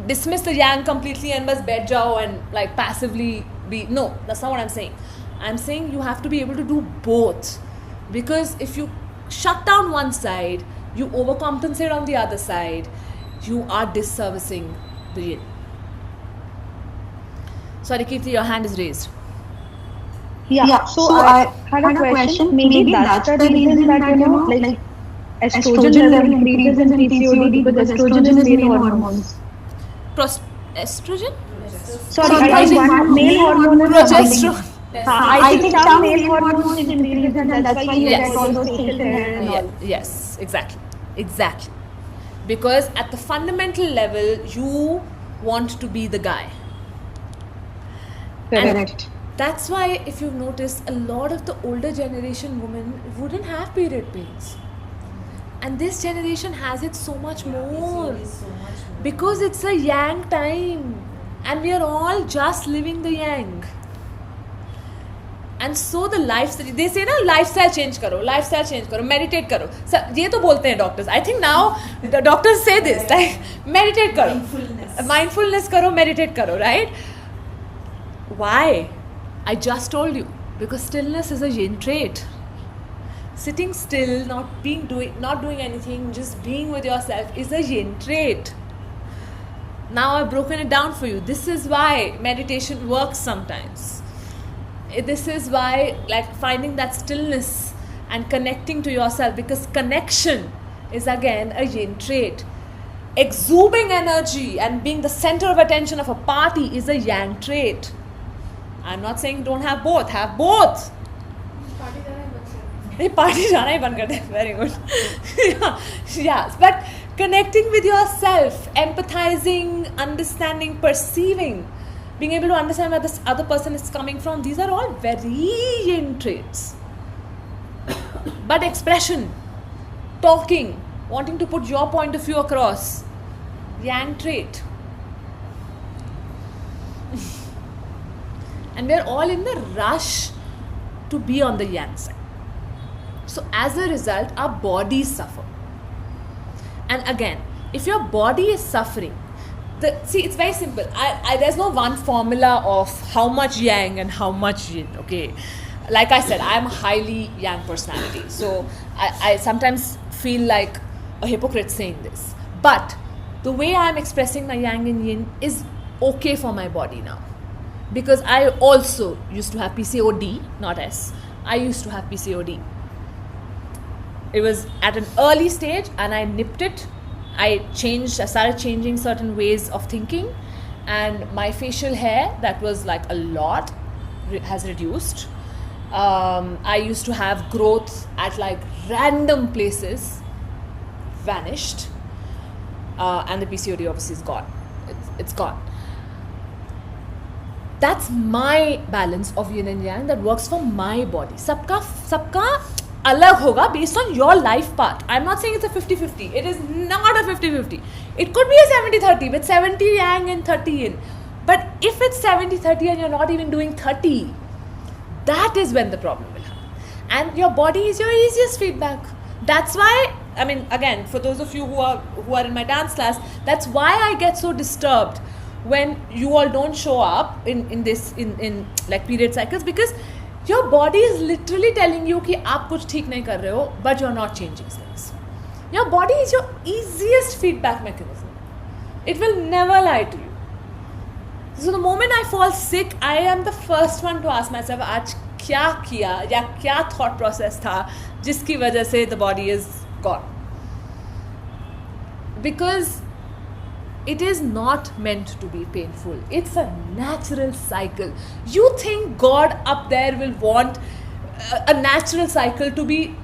dismiss the yang completely and bas baith jao and like passively be. No, that's not what I'm saying. I'm saying you have to be able to do both. Because if you shut down one side, you overcompensate on the other side, you are disservicing the yin. Sorry, Kirti, your hand is raised. Yeah, so I had a question. Maybe that's the reason that, like estrogen level increases in PCOD because estrogen is male hormones. Estrogen? Sorry, I want male hormone and progesterone. I think some male hormones increase and that's why you get all those facial hair and all. Yes, exactly. Because at the fundamental level, you want to be the guy. Correct. And that's why, if you've noticed, a lot of the older generation women wouldn't have period pains. And this generation has it so much more. Because it's a yang time. And we are all just living the yang. And so the lifestyle, they say na, lifestyle change karo, meditate karo. So, ये तो बोलते हैं doctors. I think now the doctors say this, like meditate karo. Mindfulness karo, meditate karo, right? Why? I just told you. Because stillness is a yin trait. Sitting still, not doing anything, just being with yourself is a yin trait. Now I've broken it down for you. This is why meditation works sometimes. This is why, like, finding that stillness and connecting to yourself, because connection is again a yin trait. Exuding energy and being the center of attention of a party is a yang trait. I'm not saying don't have both. Have both. Party jana hi band kar de. Very good. Yeah. But connecting with yourself, empathizing, understanding, perceiving, being able to understand where this other person is coming from, these are all very yin traits. But expression, talking, wanting to put your point of view across, yang trait. And we're all in the rush to be on the yang side. So as a result, our bodies suffer. And again, if your body is suffering, it's very simple. There's no one formula of how much yang and how much yin, okay? Like I said, I'm a highly yang personality. So I sometimes feel like a hypocrite saying this. But the way I'm expressing my yang and yin is okay for my body now. Because I also used to have PCOD, not S. I used to have PCOD. It was at an early stage and I nipped it. I started changing certain ways of thinking, and my facial hair, that was like a lot, has reduced. I used to have growth at like random places, vanished, and the PCOD obviously is gone. It's gone. That's my balance of yin and yang that works for my body. Sabka alag hoga based on your life path. I'm not saying it's a 50-50. It is not a 50-50. It could be a 70-30 with 70 yang and 30 yin. But if it's 70-30 and you're not even doing 30, that is when the problem will happen. And your body is your easiest feedback. That's why, I mean, again, for those of you who are in my dance class, that's why I get so disturbed when you all don't show up in like period cycles, because your body is literally telling you कि आप कुछ ठीक नहीं कर रहे हो, but you're not changing things. Your body is your easiest feedback mechanism. It will never lie to you. So the moment I fall sick, I am the first one to ask myself, आज क्या किया या क्या thought process था जिसकी वजह से the body is gone. Because it is not meant to be painful. It's a natural cycle. You think God up there will want a natural cycle to be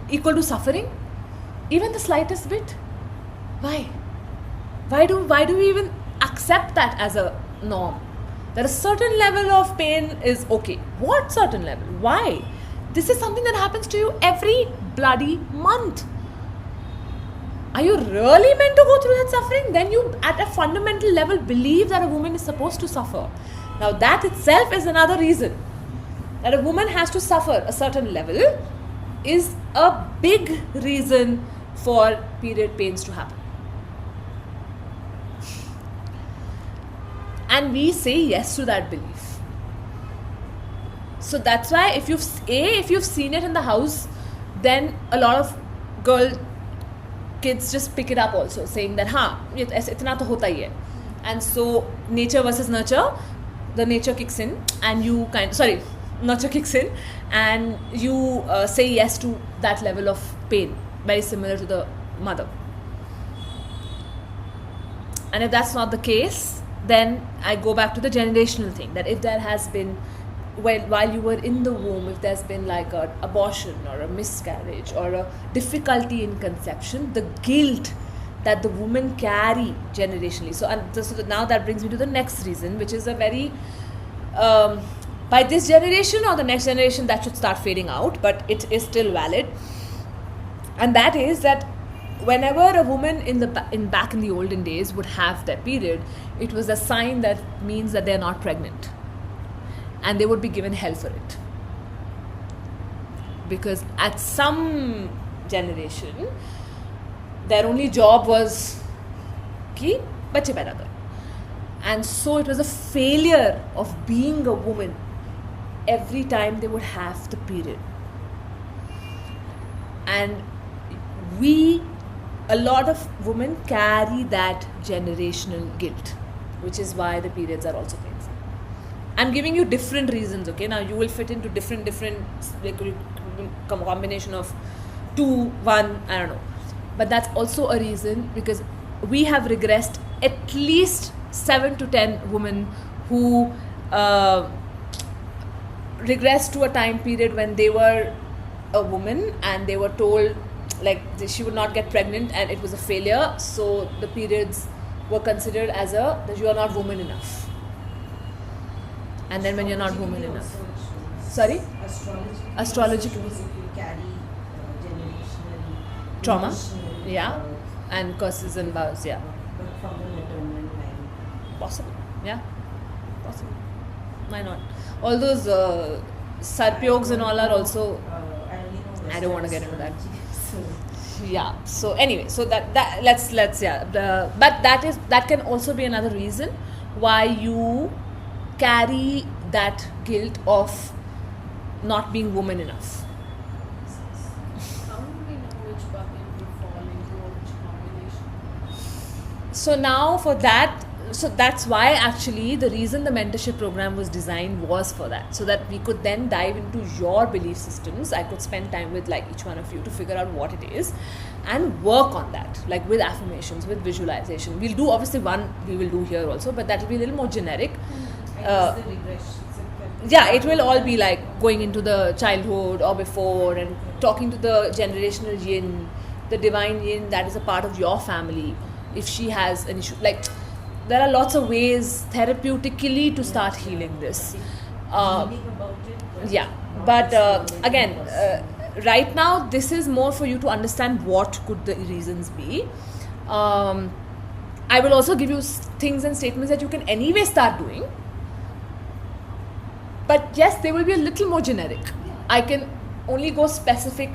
equal to suffering? Even the slightest bit? Why? Why do we even accept that as a norm? That a certain level of pain is okay. What certain level? Why? This is something that happens to you every bloody month. Are you really meant to go through that suffering? Then you, at a fundamental level, believe that a woman is supposed to suffer. Now that itself is another reason. That a woman has to suffer a certain level is a big reason for period pains to happen. And we say yes to that belief. So that's why if you've seen it in the house, then a lot of kids just pick it up also, saying that itna to hota hi hai. And so nature versus nurture, the nature kicks in and nurture kicks in and you say yes to that level of pain, very similar to the mother. And if that's not the case, then I go back to the generational thing, that if there has been, while you were in the womb, if there's been like an abortion or a miscarriage or a difficulty in conception, the guilt that the women carry generationally. So now that brings me to the next reason, which is a very, by this generation or the next generation, that should start fading out, but it is still valid. And that is that whenever a woman back in the olden days would have their period, it was a sign that means that they're not pregnant. And they would be given hell for it. Because at some generation, their only job was ki bache paida kar. And so it was a failure of being a woman every time they would have the period. and a lot of women carry that generational guilt, which is why the periods are also painful. I'm giving you different reasons, okay? Now you will fit into different like combination of 2, 1, I don't know. But that's also a reason, because we have regressed at least 7 to 10 women who regressed to a time period when they were a woman and they were told like she would not get pregnant and it was a failure, so the periods were considered as that you are not woman enough. And then when you're not woman enough, sorry, astrologically If you carry generational trauma, emotional, yeah, and curses and vows, yeah, but from the maternal line. possible, yeah, possible. Why not? All those sarpyogs and all are also. I don't want to get into that. Yeah. So anyway, so that let's yeah. But that can also be another reason why you carry that guilt of not being woman enough. How do we know which bucket we fall into or which combination? So now for that, so that's why actually the reason the mentorship program was designed was for that, so that we could then dive into your belief systems. I could spend time with like each one of you to figure out what it is and work on that, like with affirmations, with visualization. We'll do obviously one we will do here also, but that will be a little more generic. The regression. Yeah, it will all be like going into the childhood or before and talking to the generational yin, the divine yin that is a part of your family. If she has an issue, like there are lots of ways therapeutically to start healing this. Reading about it. Yeah, but again, right now this is more for you to understand what could the reasons be. I will also give you things and statements that you can anyway start doing. But yes, they will be a little more generic. I can only go specific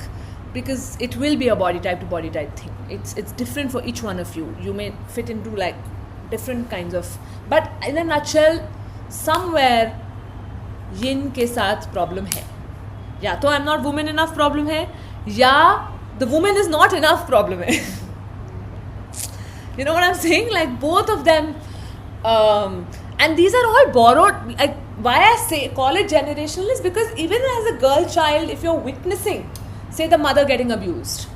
because it will be a body type to body type thing. It's different for each one of you. You may fit into like different kinds of, but in a nutshell, somewhere yin ke saath problem hai. Ya to I'm not woman enough problem hai, ya the woman is not enough problem hai. You know what I'm saying? Like both of them, and these are all borrowed. Like why I say call it generational is because even as a girl child, if you're witnessing, say the mother getting abused,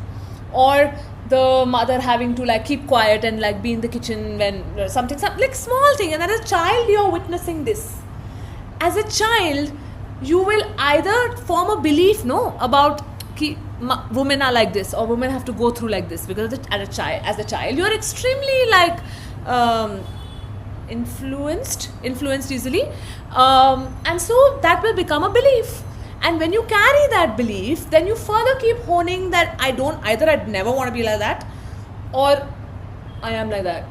or the mother having to like keep quiet and like be in the kitchen when something like small thing, and as a child you're witnessing this. As a child, you will either form a belief, about women are like this or women have to go through like this, because as a child you're extremely like influenced easily, and so that will become a belief. And when you carry that belief, then you further keep honing that I'd never want to be like that, or I am like that.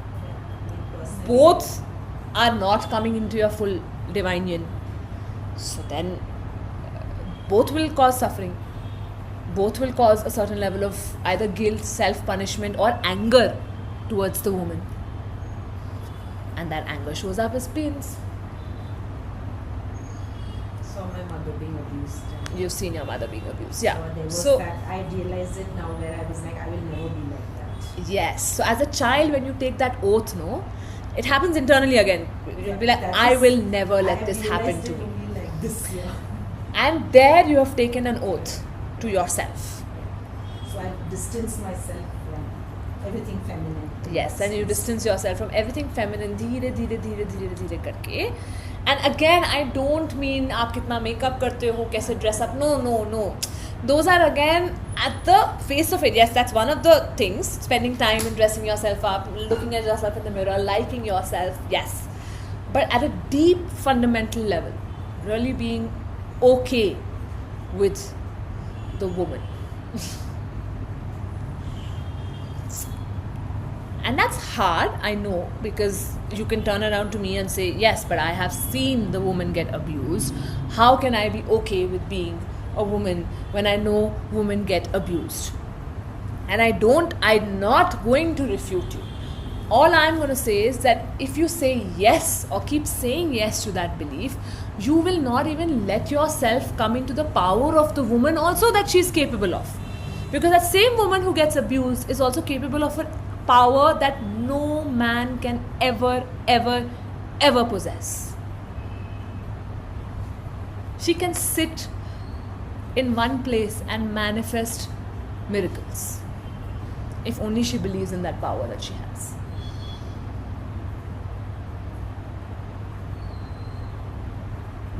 Both are not coming into your full divine yin. So then both will cause suffering. Both will cause a certain level of either guilt, self-punishment, or anger towards the woman. And that anger shows up as pains. Saw my mother being abused. You've seen your mother being abused, yeah. So there was So that. I realized it now, where I was like, I will never be like that. yes, so as a child, when you take that oath, it happens internally again. You'll be like, That I is- will never let I this have happen realized to it me. only like this year. And there you have taken an oath to yourself. So I distance myself from everything feminine. Yes, and you distance yourself from everything feminine, धीरे करके. And again, I don't mean आप कितना makeup करते हो, कैसे dress up. No. Those are again at the face of it. Yes, that's one of the things. Spending time in dressing yourself up, looking at yourself in the mirror, liking yourself. Yes, but at a deep fundamental level, really being okay with the woman. And that's hard, I know, because you can turn around to me and say, yes, but I have seen the woman get abused. How can I be okay with being a woman when I know women get abused? And I'm not going to refute you. All I'm going to say is that if you say yes or keep saying yes to that belief, you will not even let yourself come into the power of the woman also that she's capable of. Because that same woman who gets abused is also capable of a power that no man can ever, ever, ever possess. She can sit in one place and manifest miracles. If only she believes in that power that she has.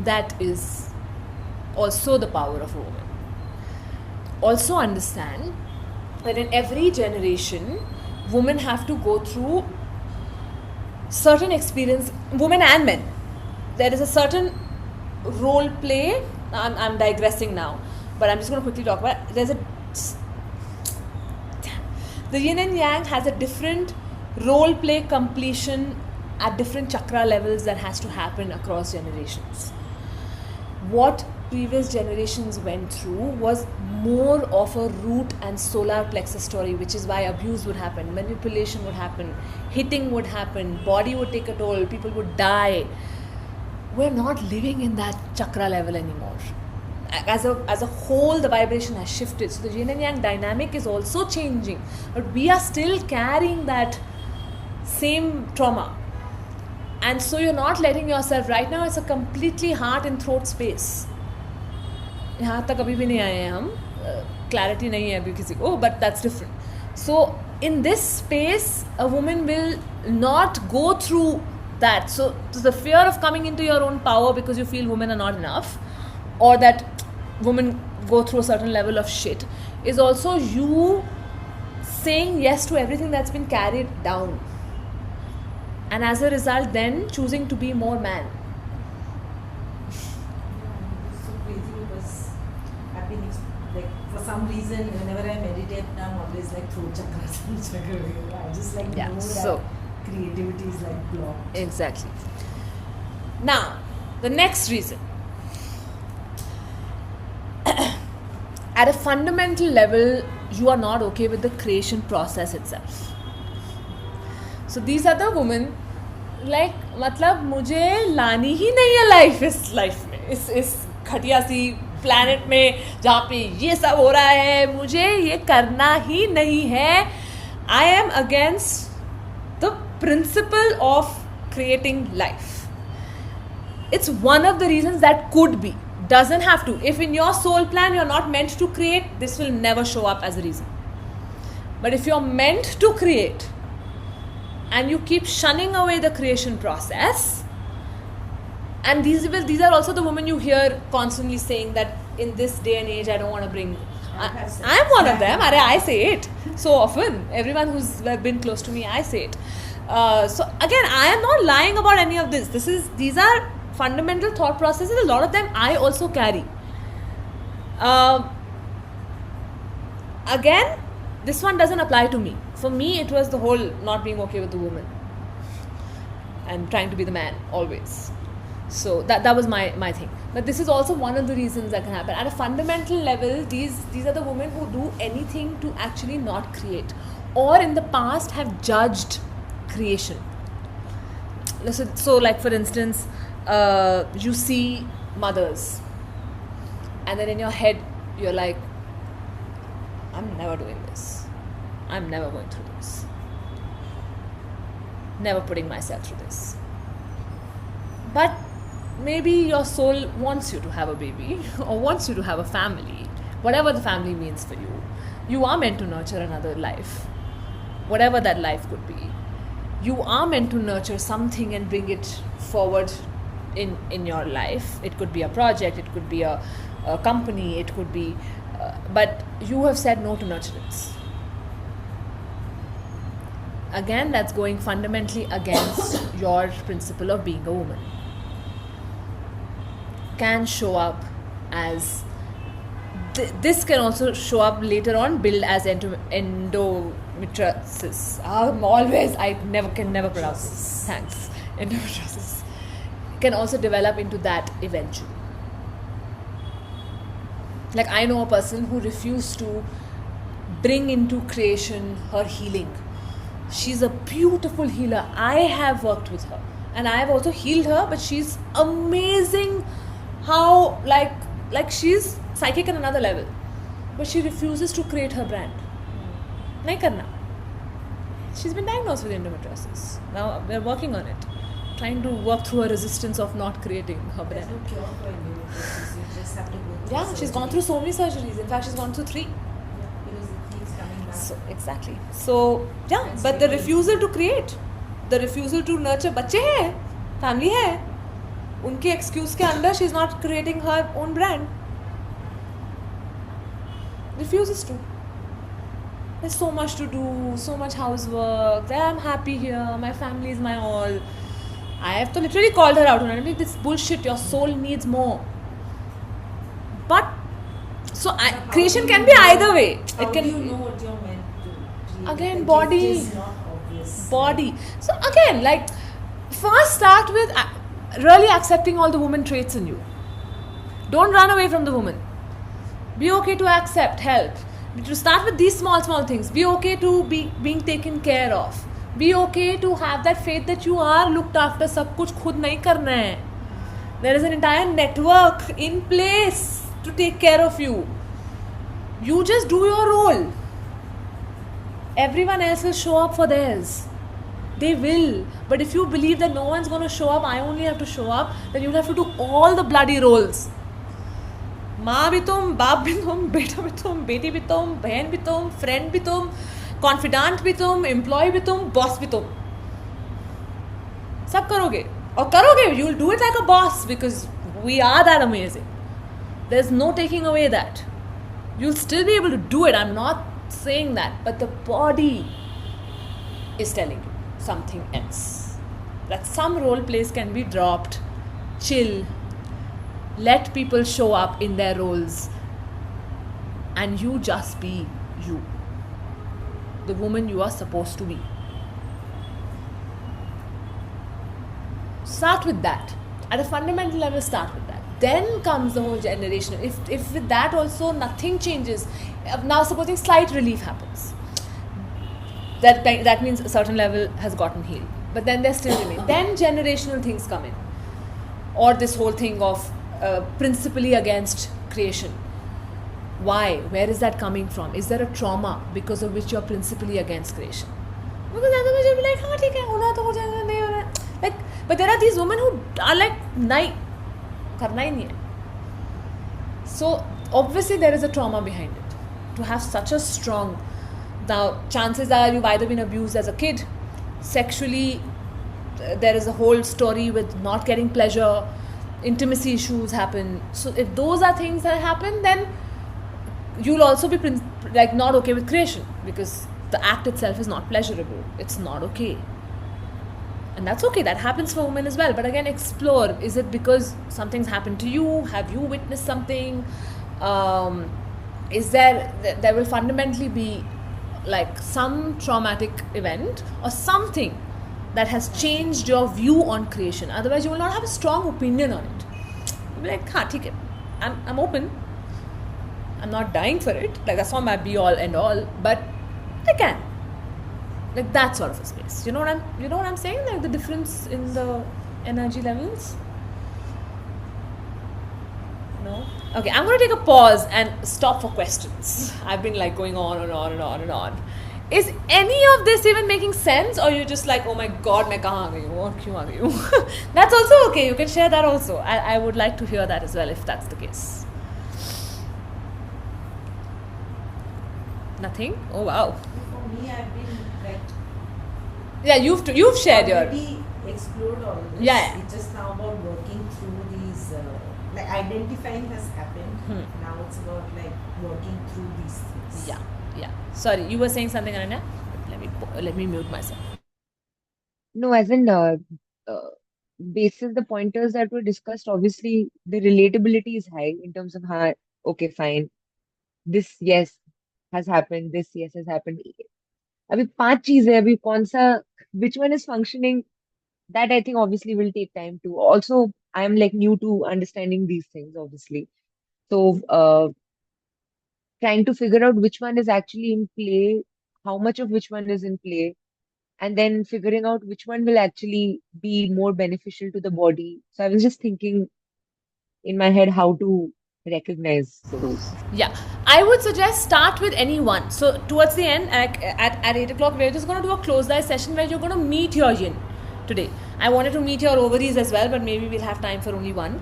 That is also the power of a woman. Also understand that in every generation, women have to go through certain experience, women and men. There is a certain role play. I'm digressing now, but I'm just going to quickly talk about it. The yin and yang has a different role play completion at different chakra levels that has to happen across generations. What previous generations went through was more of a root and solar plexus story, which is why abuse would happen, manipulation would happen, hitting would happen, body would take a toll, people would die. We're not living in that chakra level anymore. As a whole, the vibration has shifted. So the yin and yang dynamic is also changing. But we are still carrying that same trauma. And so you're not letting yourself, right now it's a completely heart and throat space. यहाँ तक अभी भी नहीं आए हैं हम, clarity नहीं है अभी किसी को, but that's different. So in this space, a woman will not go through that. So the fear of coming into your own power because you feel women are not enough, or that women go through a certain level of shit, is also you saying yes to everything that's been carried down. And as a result, then choosing to be more man. It's so crazy because I've been like, for some reason, whenever I meditate now, I'm always like throat chakras and chakra. I just like know that creativity is like blocked. Exactly. Now, the next reason. At a fundamental level, you are not okay with the creation process itself. So these are the women, like, मतलब मुझे लानी ही नहीं है इस life में, इस घटिया सी planet में जहाँ पे ये सब हो रहा है, मुझे ये करना ही नहीं है. I am against the principle of creating life. It's one of the reasons that could be. Doesn't have to. If in your soul plan you're not meant to create, this will never show up as a reason. But if you're meant to create and you keep shunning away the creation process, and these are also the women you hear constantly saying that in this day and age I don't want to bring. I'm one of them. I say it so often. Everyone who's been close to me, I say it. So again, I am not lying about any of this. These are fundamental thought processes. A lot of them I also carry. Again, this one doesn't apply to me. For me, it was the whole not being okay with the woman and trying to be the man always. So that was my thing. But this is also one of the reasons that can happen. At a fundamental level, these are the women who do anything to actually not create, or in the past have judged creation. So like for instance, you see mothers, and then in your head you're like, I'm never doing this. I'm never going through this. Never putting myself through this. But maybe your soul wants you to have a baby or wants you to have a family, whatever the family means for you. You are meant to nurture another life, whatever that life could be. You are meant to nurture something and bring it forward in your life. It could be a project, it could be a company, it could be, but you have said no to nurturance. Again, that's going fundamentally against your principle of being a woman. Can show up as this can also show up later on, build as endometriosis. I can never pronounce this. Thanks. Endometriosis can also develop into that eventually. Like I know a person who refused to bring into creation her healing. She's a beautiful healer. I have worked with her and I have also healed her, but she's amazing how like she's psychic on another level. but she refuses to create her brand. Nahi karna. She's been diagnosed with endometriosis. Now we're working on it, trying to work through her resistance of not creating her There's brand. no cure for endometriosis. You just have to go through Yeah, she's gone surgery. through so many surgeries. In fact, she's gone through 3. Yeah, because it keeps coming back. So exactly. So yeah, That's but the very refusal to create, the refusal to nurture, बच्चे हैं, family है, उनके excuse के अंदर she's not creating her own brand. Refuses to. There's so much to do, so much housework. I'm happy here. My family is my all. I have to literally called her out on it. I mean, this bullshit. Your soul needs more. But so creation can be either way. How It can do you know what you're meant to create? Again, The body. gift is not obvious. Body. So again, like first start with really accepting all the woman traits in you. Don't run away from the woman. Be okay to accept, help. To start with these small things. Be okay to be being taken care of. Be okay to have that faith that you are looked after. सब कुछ खुद नहीं करना है. There is an entire network in place to take care of you. You just do your role. Everyone else will show up for theirs. They will. But if you believe that no one's going to show up, I only have to show up, then you'll have to do all the bloody roles. माँ भी तुम, बाप भी तुम, बेटा भी तुम, बेटी भी तुम, बहन भी तुम, फ्रेंड भी तुम, कॉन्फिडेंट भी तुम, एम्प्लॉय भी तुम, बॉस भी तुम. सब करोगे और करोगे. You will do it like a boss because we are that amazing. There is no taking away that. You will still be able to do it. I am not saying that, but the body is telling you something else. That some role plays can be dropped. Chill. Let people show up in their roles. And you just be you. The woman you are supposed to be. Start with that. At a fundamental level, start with that. Then comes the whole generational. If with that also nothing changes, now supposing slight relief happens, that means a certain level has gotten healed. But then there still remain. Then generational things come in, or this whole thing of principally against creation. Why? Where is that coming from? Is there a trauma because of which you're principally against creation? Because otherwise you'll be like, हाँ ठीक है, होना तो हो जाएगा, नहीं हो रहा. Like, but there are these women who are like, नहीं, करना ही नहीं है. So obviously there is a trauma behind it. To have such a strong, now chances are you've either been abused as a kid, sexually, there is a whole story with not getting pleasure, intimacy issues happen. So if those are things that happen, then you'll also be like not okay with creation, because the act itself is not pleasurable. It's not okay. And that's okay. That happens for women as well. But again, explore. Is it because something's happened to you? Have you witnessed something? Is there will fundamentally be like some traumatic event or something that has changed your view on creation. Otherwise you will not have a strong opinion on it. You'll be like, हाँ ठीक है, I'm open. I'm not dying for it. Like that's not my be all and all, but I can. Like that sort of a space. You know what I'm saying? Like the difference in the energy levels. No? Okay, I'm going to take a pause and stop for questions. I've been like going on and on and on and on. Is any of this even making sense, or you're just like, oh my god, मैं कहाँ आ गई हूँ और क्यों आ गई हूँ? That's also okay. You can share that also. I would like to hear that as well if that's the case. Nothing? Oh wow. For me, I've been like Yeah, you've shared your. already explored all this. Yeah. It's just now about working through these. Like identifying has happened. Now it's about like working through these things. Yeah. Sorry, you were saying something, Ananya? Let me mute myself. No, as in basis the pointers that were discussed, obviously the relatability is high in terms of how, okay, fine. This yes has happened, this yes has happened. अभी 5 चीजें हैं, अभी कौन सा, which one is functioning, that I think obviously will take time to. Also, I am like new to understanding these things, obviously. So, trying to figure out which one is actually in play, how much of which one is in play, and then figuring out which one will actually be more beneficial to the body. So I was just thinking in my head how to recognize those. Yeah, I would suggest start with anyone. So towards the end, at 8 o'clock, we're just going to do a closed eye session where you're going to meet your yin today. I wanted to meet your ovaries as well, but maybe we'll have time for only one.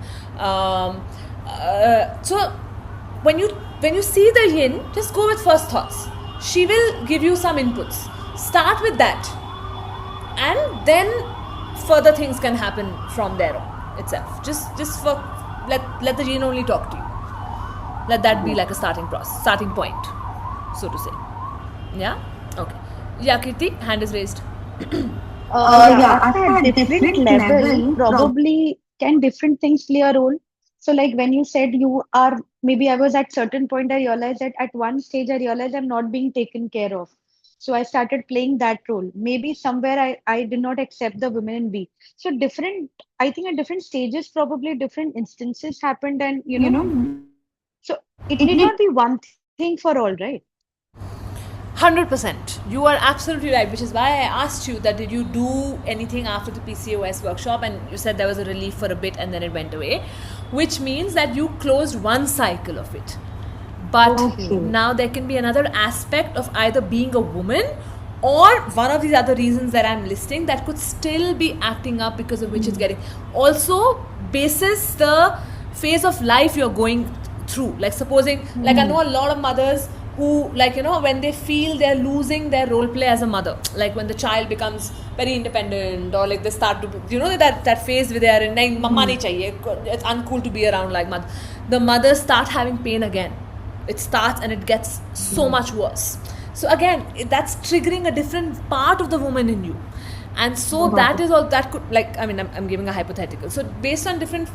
So when you see the yin, just go with first thoughts. She will give you some inputs. Start with that, and then further things can happen from there on itself. Just for let the yin only talk to you. Let that be like a starting point, so to say. Yeah? Okay. Yeah, Kirti, hand is raised. At a different level, probably can different things play a role? So, like when you said you are, maybe I was at certain point, I realized that at one stage I realized I'm not being taken care of. So I started playing that role. Maybe somewhere I did not accept the women in B. So different, I think at different stages, probably different instances happened, and so it need not be one thing for all, right? 100%. You are absolutely right, which is why I asked you that did you do anything after the PCOS workshop, and you said there was a relief for a bit and then it went away, which means that you closed one cycle of it. But now there can be another aspect of either being a woman or one of these other reasons that I'm listing that could still be acting up, because of which it's getting. Also, basis the phase of life you're going through. Like supposing, like I know a lot of mothers who, like, when they feel they're losing their role play as a mother, like when the child becomes very independent, or like they start to, that phase where they are in, mama nahi chahiye, it's uncool to be around like mother. The mothers start having pain again. It starts and it gets so much worse. So again, that's triggering a different part of the woman in you. And so that is all that could, like, I mean, I'm giving a hypothetical. So based on different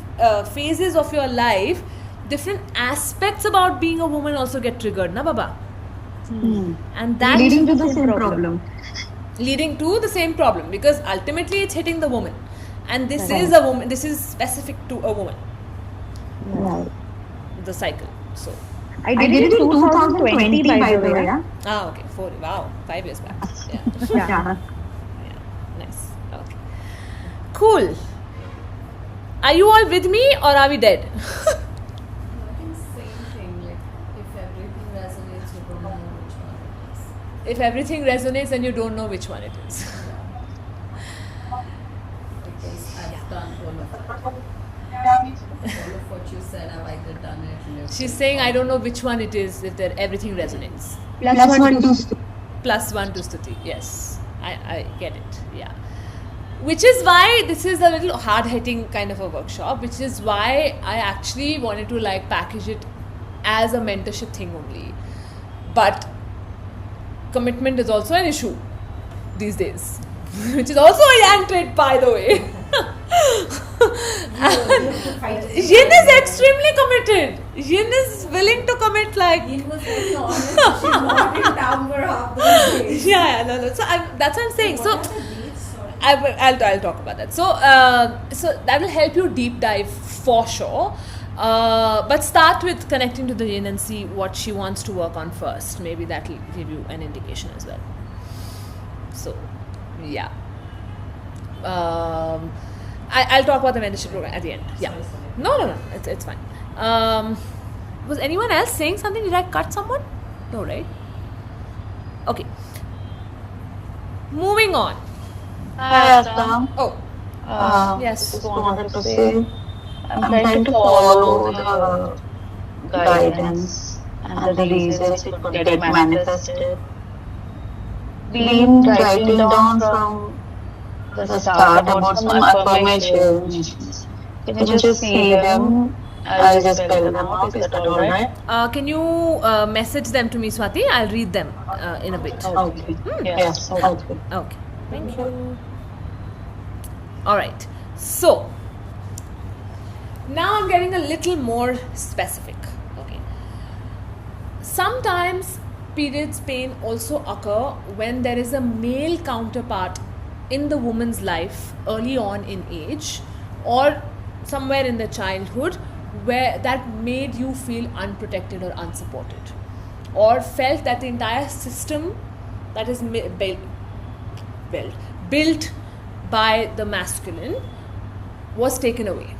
phases of your life, different aspects about being a woman also get triggered, na baba? And that Leading to the same problem. Leading to the same problem, because ultimately it's hitting the woman. And this is a woman, this is specific to a woman. Right. The cycle. So I did it in 2020, by the way. okay, 5 years back. Yeah. Nice. Okay. Cool. Are you all with me or are we dead? I think same thing. Like if everything resonates, you don't know which one it is. If everything resonates and you don't know which one it is. Because I've done all of that. All of what you said, I've either done it. Lived She's it, saying, or- I don't know which one it is, if everything resonates. Plus one to Plus one to Stuti. Yes. I get it. Yeah. Which is why this is a little hard-hitting kind of a workshop, which is why I actually wanted to like package it as a mentorship thing only. But commitment is also an issue these days, which is also a yang trait, by the way. Yin is extremely committed. Yin is willing to commit like. Yin was very honest. She's not in town for half those days. Yeah, no. So that's what I'm saying. So What are the dates? Sorry. I'll talk about that. So so that will help you deep dive for sure. But start with connecting to the yin and see what she wants to work on first. Maybe that will give you an indication as well. So, yeah. I'll talk about the mentorship program at the end. Yeah. No. It's fine. Was anyone else saying something? Did I cut someone? No, right? Okay. Moving on. Oh, yes. Just wanted to say, I'm trying to follow the guidance and the reasons it could get manifested. Been writing down from the start about some affirmations. Can you just say them? I'll just spell them out. Is that alright? Can you message them to me, Swati? I'll read them in a bit. Okay. Yes. Okay. Okay. Thank you. All right. So, now I'm getting a little more specific. Okay. Sometimes periods pain also occur when there is a male counterpart in the woman's life early on in age or somewhere in the childhood where that made you feel unprotected or unsupported, or felt that the entire system that is built by the masculine was taken away.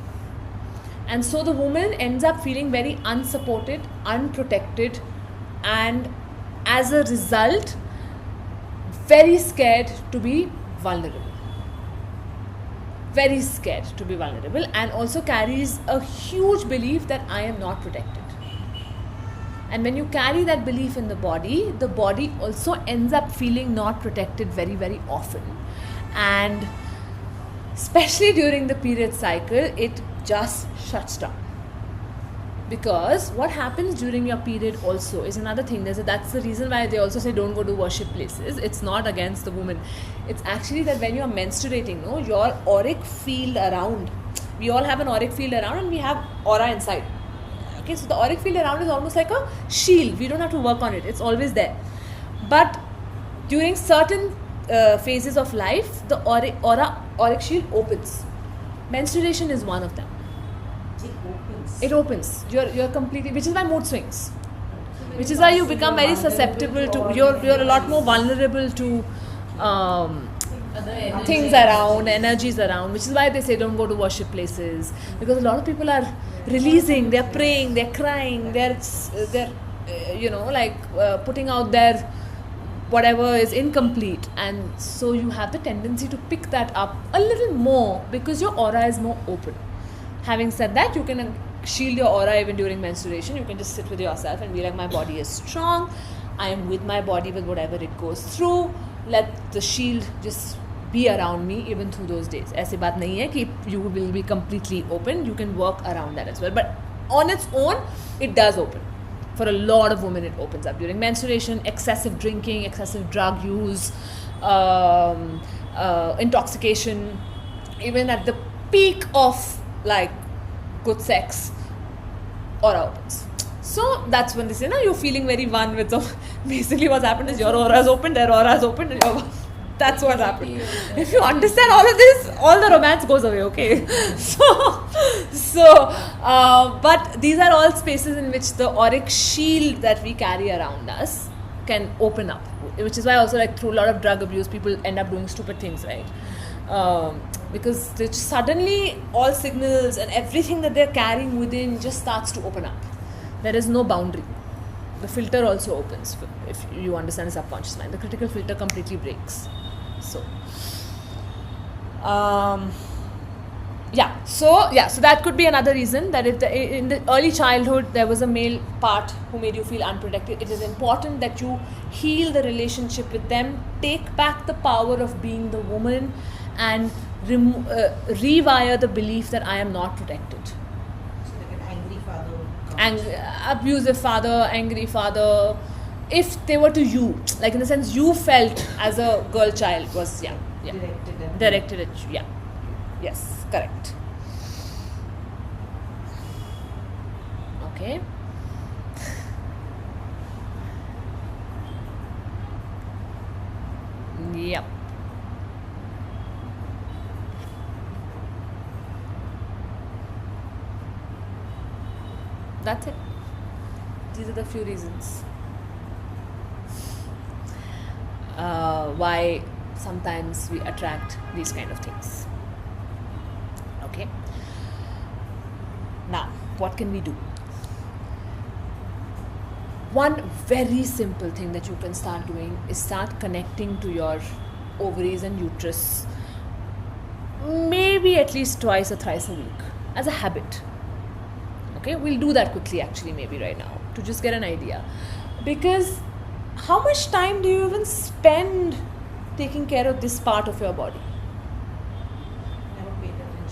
And so the woman ends up feeling very unsupported, unprotected, and as a result, very scared to be vulnerable. Very scared to be vulnerable, and also carries a huge belief that I am not protected. And when you carry that belief in the body also ends up feeling not protected very, very often. And especially during the period cycle, it just shuts down. Because what happens during your period also is another thing. That's the reason why they also say don't go to worship places. It's not against the woman. It's actually that when you're menstruating, no, your auric field around, we all have an auric field around and we have aura inside. Okay, so the auric field around is almost like a shield. We don't have to work on it. It's always there. But during certain phases of life, the auric shield opens. Menstruation is one of them. It opens. You're completely, which is why mood swings. Which is why you become very susceptible to, you're a lot more vulnerable to things around, energies around, which is why they say don't go to worship places, because a lot of people are releasing, they're praying, they're crying, they're putting out their whatever is incomplete, and so you have the tendency to pick that up a little more because your aura is more open. Having said that, you can shield your aura even during menstruation. You can just sit with yourself and be like, my body is strong, I am with my body with whatever it goes through, let the shield just be around me even through those days. ऐसी बात नहीं है कि you will be completely open. You can work around that as well, but on its own it does open. For a lot of women it opens up during menstruation, excessive drinking, excessive drug use, intoxication, even at the peak of like good sex, aura opens. So that's when they say, you're feeling very one with them. Basically what's happened is your aura is opened, their aura is opened, and that's what happened. If you understand all of this, all the romance goes away, okay? But these are all spaces in which the auric shield that we carry around us can open up, which is why also like through a lot of drug abuse, people end up doing stupid things, right? Because suddenly all signals and everything that they're carrying within just starts to open up. There is no boundary. The filter also opens if you understand the subconscious mind. The critical filter completely breaks. So that could be another reason, that if in the early childhood there was a male part who made you feel unprotected, it is important that you heal the relationship with them, take back the power of being the woman, and rewire the belief that I am not protected. So like an angry father, abusive father, angry father, if they were to you, like in the sense you felt as a girl child was directed at you. Yeah. Yes, correct. Okay. Yep. That's it. These are the few reasons why sometimes we attract these kind of things. Okay. Now, what can we do? One very simple thing that you can start doing is start connecting to your ovaries and uterus, maybe at least twice or thrice a week, as a habit. Okay, we'll do that quickly actually, maybe right now, to just get an idea. Because how much time do you even spend taking care of this part of your body?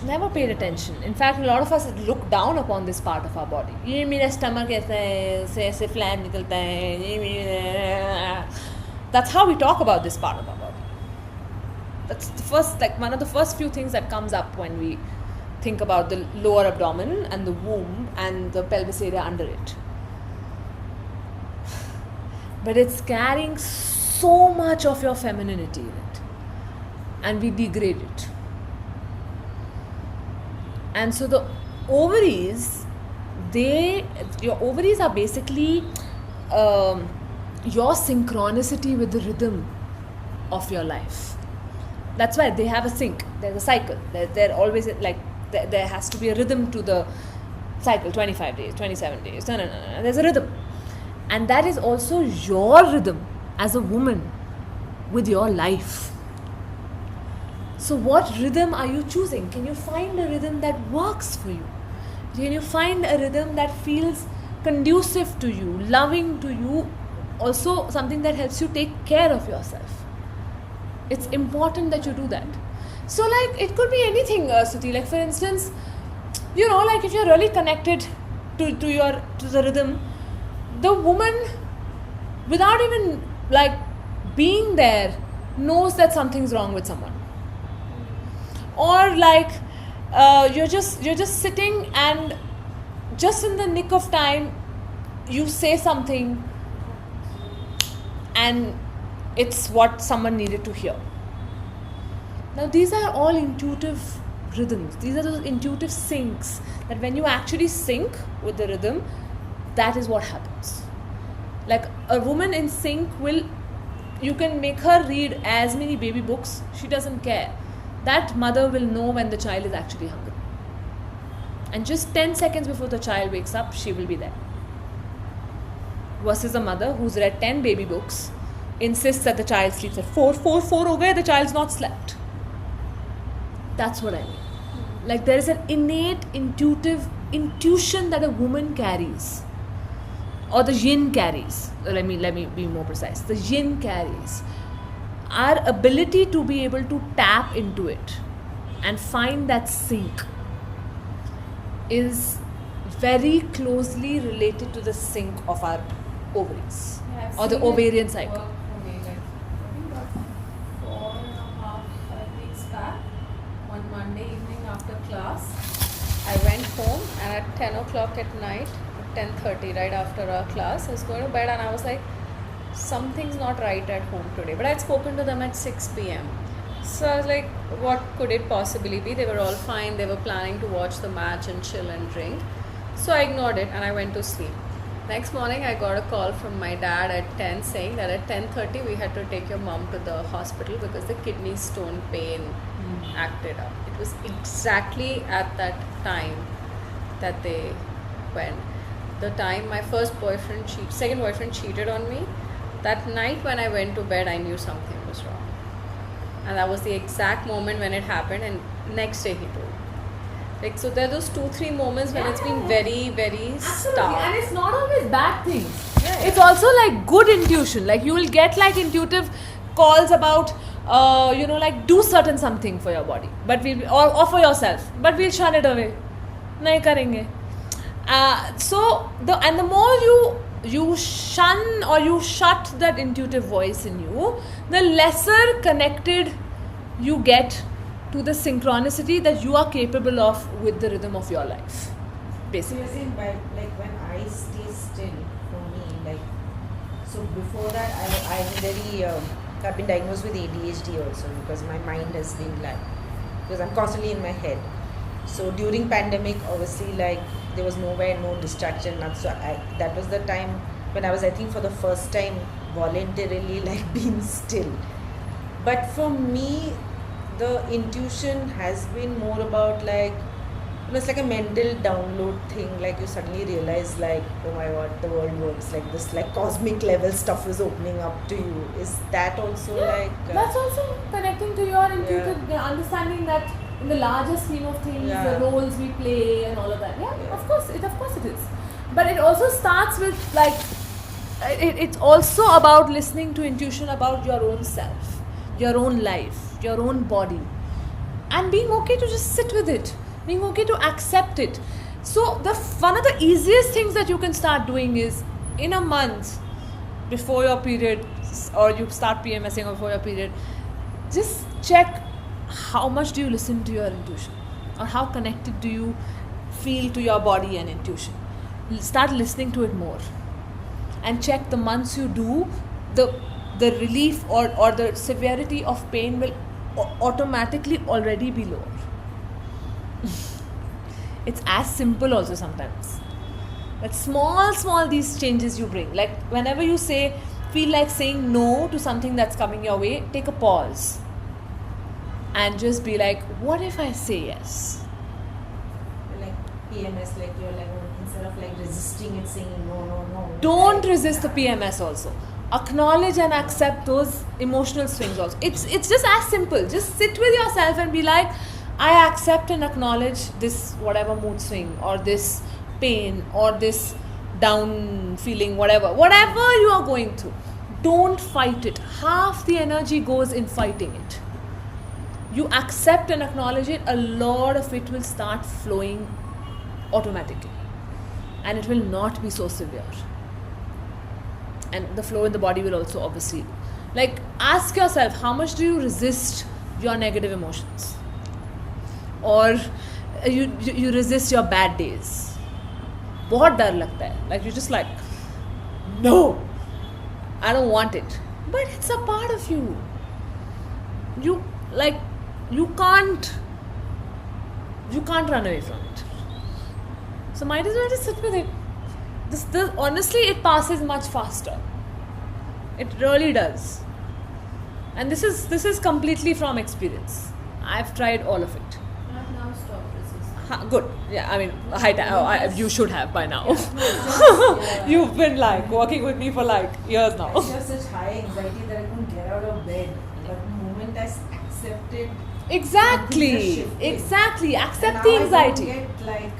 Never paid attention. In fact, a lot of us look down upon this part of our body. ये मेरा stomach ऐसे flan निकलता है. That's how we talk about this part of our body. That's the first, like one of the first few things that comes up when we think about the lower abdomen and the womb and the pelvis area under it. But it's carrying so much of your femininity in it, and we degrade it. And so the ovaries, your ovaries are basically your synchronicity with the rhythm of your life. That's why they have a sync. There's a cycle. They're always like, there has to be a rhythm to the cycle, 25 days, 27 days. No. There's a rhythm. And that is also your rhythm as a woman with your life. So what rhythm are you choosing? Can you find a rhythm that works for you? Can you find a rhythm that feels conducive to you, loving to you, also something that helps you take care of yourself? It's important that you do that. So like it could be anything, Suti. Like for instance, you know, like if you're really connected to the rhythm, the woman, without even like being there, knows that something's wrong with someone. Or like you're just sitting and just in the nick of time you say something and it's what someone needed to hear. Now these are all intuitive rhythms. These are those intuitive syncs that when you actually sync with the rhythm, that is what happens. Like a woman in sync you can make her read as many baby books, she doesn't care. That mother will know when the child is actually hungry. And just 10 seconds before the child wakes up, she will be there. Versus a mother who's read 10 baby books, insists that the child sleeps at 4 ho gaye, the child's not slept. That's what I mean. Like there is an innate intuition that a woman carries. Or the yin carries. Let me be more precise. The yin carries. Our ability to be able to tap into it and find that sync is very closely related to the sync of our ovaries or the ovarian cycle. Work for me, like, I think about 4.5 weeks back, one Monday evening after class, I went home and at 10 o'clock at night, 10:30, right after our class, I was going to bed and I was like, something's not right at home today. But I'd spoken to them at 6 p.m. So I was like, what could it possibly be? They were all fine. They were planning to watch the match and chill and drink. So I ignored it and I went to sleep. Next morning, I got a call from my dad at 10 saying that at 10:30 we had to take your mom to the hospital because the kidney stone pain acted up. It was exactly at that time that they went. The time my second boyfriend cheated on me, that night when I went to bed, I knew something was wrong. And that was the exact moment when it happened, and next day he told me. Like, so there are those 2-3 moments when it's been very, very stark. And it's not always bad things. Yeah. It's also like good intuition. Like you will get like intuitive calls about, like do something for your body, but or for yourself, but we'll shun it away. Nahi karenge. The more you shun or you shut that intuitive voice in you, the lesser connected you get to the synchronicity that you are capable of with the rhythm of your life. Basically. So you're saying like when I stay still, for me, like, so before that I've been diagnosed with ADHD also because my mind has been because I'm constantly in my head. So during pandemic, obviously, like there was no distraction. So that was the time when I was, I think, for the first time voluntarily like being still. But for me, the intuition has been more about like, it's like a mental download thing. Like you suddenly realize like, oh my god, the world works like this, like cosmic level stuff is opening up to you. Is that also like that's also connecting to your intuitive understanding that in the larger scheme of things, the roles we play and all of that. Of course it is. But it also starts with like, it's also about listening to intuition about your own self, your own life, your own body, and being okay to just sit with it, being okay to accept it. So one of the easiest things that you can start doing is in a month before your period, or you start PMSing before your period, just check how much do you listen to your intuition, or how connected do you feel to your body and intuition. Start listening to it more, and check the months you do, the relief or the severity of pain will automatically already be lower. It's as simple also sometimes. But small these changes you bring. Like whenever you feel like saying no to something that's coming your way, take a pause. And just be like, what if I say yes? like PMS, like you're like, instead of like resisting it, saying no. Don't resist the PMS also. Acknowledge and accept those emotional swings also. It's just as simple. Just sit with yourself and be like, I accept and acknowledge this whatever mood swing or this pain or this down feeling, whatever you are going through. Don't fight it. Half the energy goes in fighting it. You accept and acknowledge it, a lot of it will start flowing automatically. And it will not be so severe. And the flow in the body will also obviously. Like, ask yourself, how much do you resist your negative emotions? Or you resist your bad days? बहुत डर लगता है. Like, you're just like, no, I don't want it. But it's a part of you. You can't run away from it. So might as well just sit with it. This honestly, it passes much faster. It really does. And this is completely from experience. I've tried all of it. I've now stopped resisting. Good. Yeah, I mean, you should have by now. You've been like working with me for like years now. I have such high anxiety that I couldn't get out of bed. But the moment I accepted, Exactly. Accept the anxiety. I don't get like,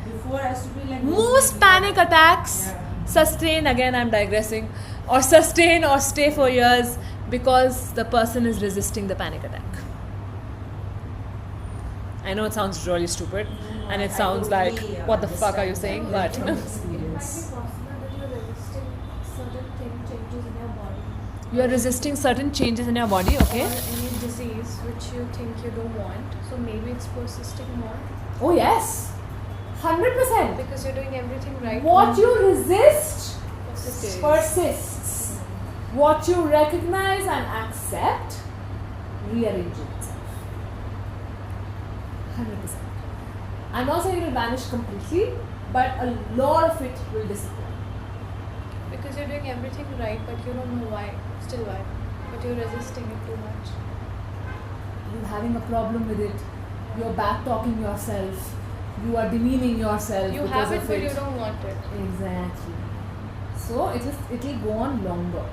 before I used to be like Most panic attacks sustain, again I'm digressing, or sustain or stay for years because the person is resisting the panic attack. I know it sounds really stupid and it sounds like, what the fuck are you saying? But It might be possible that you're resisting certain changes in your body. you are resisting certain changes in your body, okay? Or any disease which you think you don't want. So maybe it's persisting more. Oh yes, 100%. Because you're doing everything right. What you resist Persists. persists. What you recognize and accept rearranges itself. 100%. I'm not saying it will vanish completely, but a lot of it will disappear. Because you're doing everything right, but you don't know why. Still why. But you're resisting it too much. You're having a problem with it. You're back talking yourself. You are demeaning yourself. You because have it, of but you don't want it. Exactly. So it'll go on longer.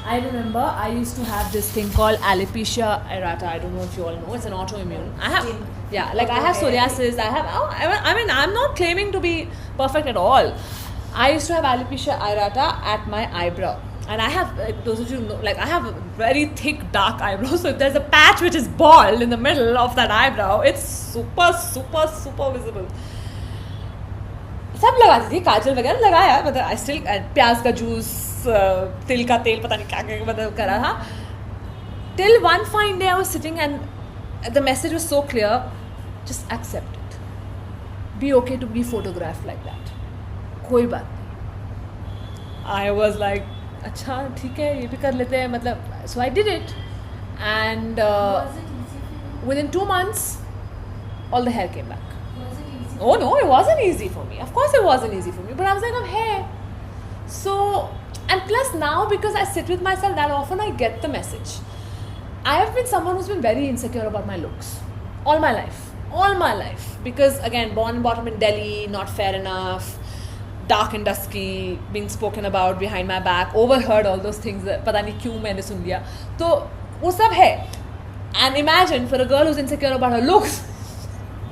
I remember I used to have this thing called alopecia areata. I don't know if you all know. It's an autoimmune. I have psoriasis. I'm not claiming to be perfect at all. I used to have alopecia areata at my eyebrow. And I have, those of you know, like I have a very thick dark eyebrow. So if there's a patch which is bald in the middle of that eyebrow, it's super visible. सब लगाती थी, काजल वगैरह लगाया, मतलब I still प्याज का juice, तिल का तेल, पता नहीं क्या मतलब करा था. Till one fine day I was sitting and the message was so clear, just accept it. Be okay to be photographed like that. कोई बात नहीं. I was like, अच्छा ठीक है, ये भी कर लेते हैं, मतलब. So I did it, and Was it easy for you? within 2 months, all the hair came back. Was it easy? Oh no, it wasn't easy for me. Of course it wasn't easy for me. But I was like, I'm here. So, and plus now because I sit with myself that often, I get the message. I have been someone who's been very insecure about my looks. All my life. Because again, born and brought up in Delhi, not fair enough, dark and dusky, being spoken about behind my back, overheard all those things. पता नहीं क्यों मैंने सुन लिया. तो वो सब है. And imagine for a girl who's insecure about her looks,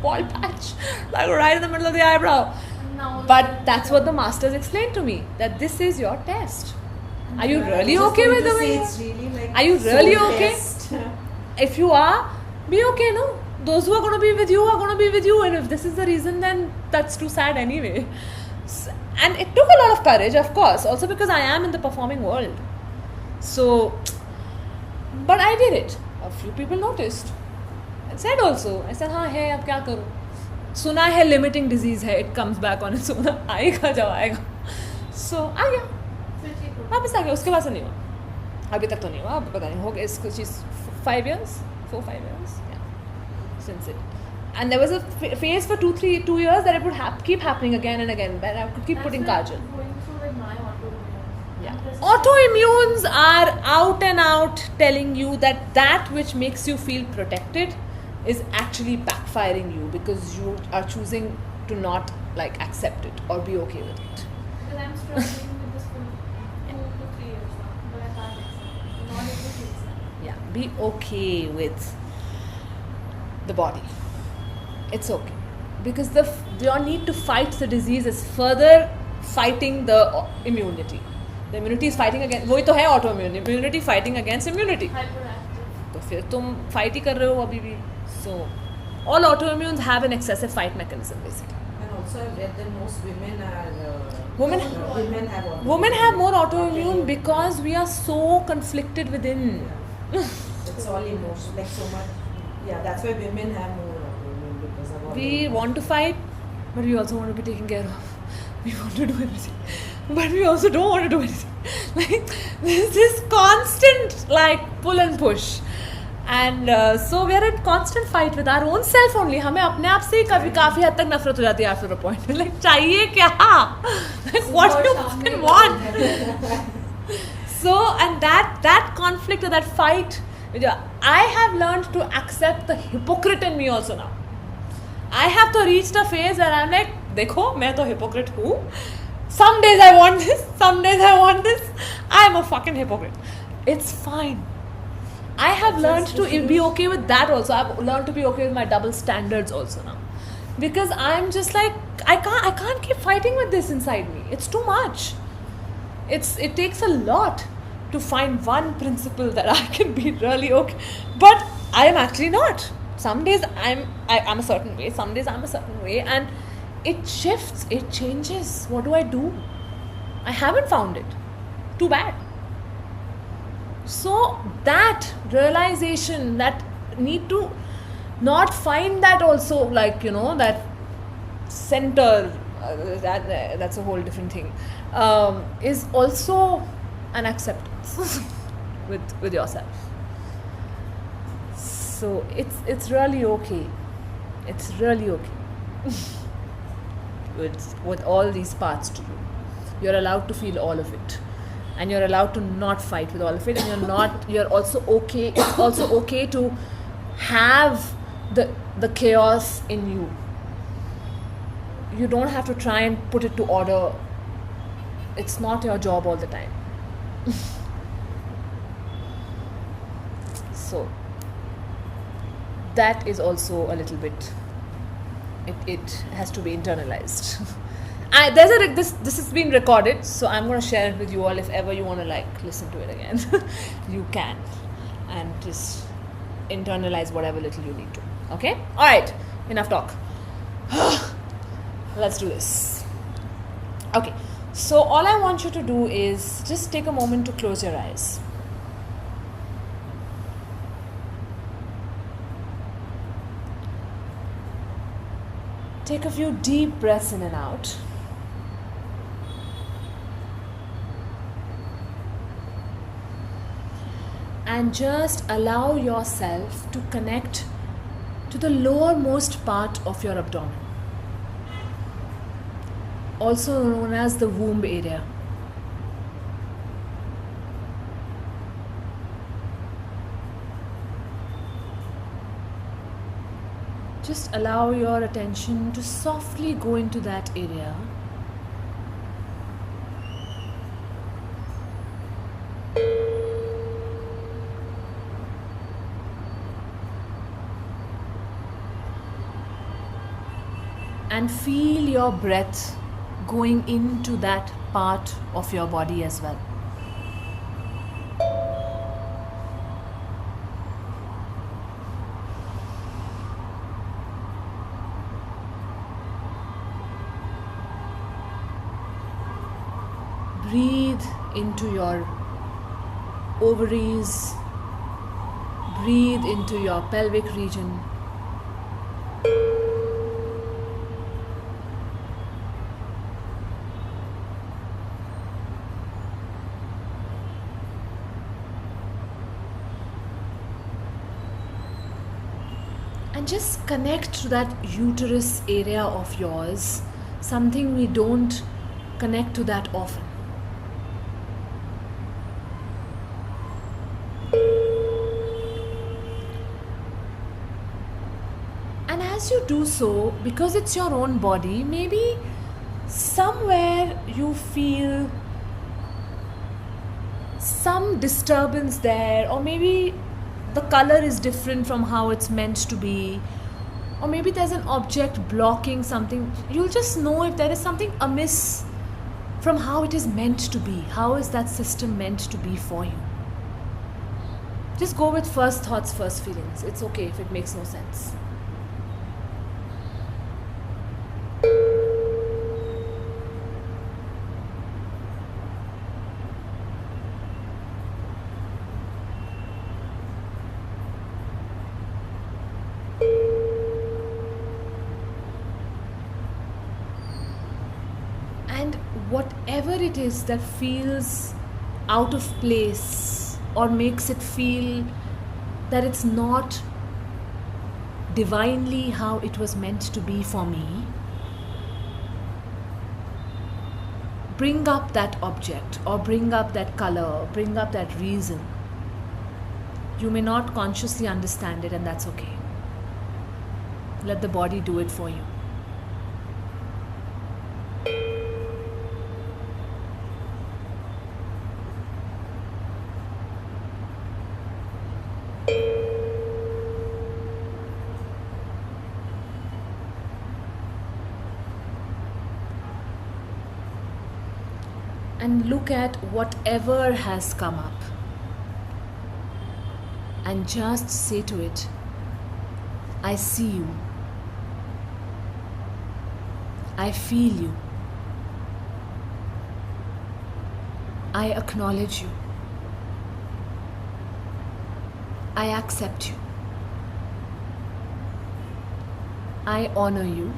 bald patch, like right in the middle of the eyebrow. Now But that's what the masters explained to me, that this is your test. Are you really okay with the way? It's really like Are you really okay? test. If you are, be okay, no? Those who are going to be with you are going to be with you, and if this is the reason, then that's too sad anyway. And it took a lot of courage, of course, also because I am in the performing world. So, but I did it. A few people noticed. I said also, I said, हाँ है, अब क्या करूँ? सुना है limiting disease है, it comes back on its own. आएगा जब आएगा. So आ गया. फिर ठीक हो. वापस आ गया, उसके बाद से नहीं हुआ. अभी तक तो नहीं हुआ, अब पता नहीं हो गया इसको चीज़ 5 years, 4-5 years, yeah, since it. And there was a phase for 2 years that it would keep happening again and again, where I could keep That's putting what kajal. I'm going through with my autoimmune. Yeah. I'm resistant. Autoimmunes are out and out telling you that which makes you feel protected is actually backfiring you because you are choosing to not like accept it or be okay with it. Because I'm struggling with this for 2 to 3 years now, but I can't accept it. Not able to accept. Yeah, be okay with the body. It's okay, because your need to fight the disease is further fighting the immunity. The immunity is fighting against, वही तो है autoimmune, immunity fighting against immunity. Hyperactive. तो फिर तुम fight ही कर रहे हो अभी भी. So all autoimmunes have an excessive fight mechanism basically. And also I've read that most women are Women have autoimmune. Women have more autoimmune because we are so conflicted within. It's all emotion, like so much. Yeah, that's why women have more autoimmune because of all We the- want to fight, but we also want to be taken care of. We want to do everything, but we also don't want to do anything. Like there's this constant like pull and push, and so we are in constant fight with our own self only. हमें अपने आप से ही कभी काफी हद तक नफरत हो जाती है after a point. Like चाहिए क्या? Like what do you fucking want? So and that conflict or that fight, I have learned to accept the hypocrite in me also now. I have to reach the phase where I'm like, देखो मैं तो hypocrite हूँ. Some days I want this, some days I want this. I'm a fucking hypocrite. It's fine. I have learned to be okay with that also. I've learned to be okay with my double standards also now, because I'm just like I can't keep fighting with this inside me. It's too much. It takes a lot to find one principle that I can be really okay, but I am actually not. Some days I'm a certain way, some days I'm a certain way, and it shifts, it changes. What do? I haven't found it. Too bad. So that realization, that need to not find that also, like, you know, that center, that's a whole different thing, is also an acceptance with yourself. So it's really okay. It's really okay with all these parts to you. You're allowed to feel all of it, and you're allowed to not fight with all of it, and you're also okay. It's also okay to have the chaos in you. You don't have to try and put it to order. It's not your job all the time. So that is also a little bit, it has to be internalized. This is being recorded, so I'm going to share it with you all. If ever you want to like listen to it again, you can, and just internalize whatever little you need to. Okay, all right, enough talk. Let's do this. Okay, so all I want you to do is just take a moment to close your eyes. Take a few deep breaths in and out. And just allow yourself to connect to the lowermost part of your abdomen, also known as the womb area. Just allow your attention to softly go into that area. And feel your breath going into that part of your body as well. Breathe into your ovaries. Breathe into your pelvic region. And just connect to that uterus area of yours, something we don't connect to that often. And as you do so, because it's your own body, maybe somewhere you feel some disturbance there, or maybe the color is different from how it's meant to be, or maybe there's an object blocking something. You'll just know if there is something amiss from how it is meant to be. How is that system meant to be for you? Just go with first thoughts, first feelings. It's okay if it makes no sense. And whatever it is that feels out of place or makes it feel that it's not divinely how it was meant to be for me, bring up that object or bring up that color, bring up that reason. You may not consciously understand it, and that's okay. Let the body do it for you. And look at whatever has come up and just say to it, I see you, I feel you, I acknowledge you, I accept you, I honor you.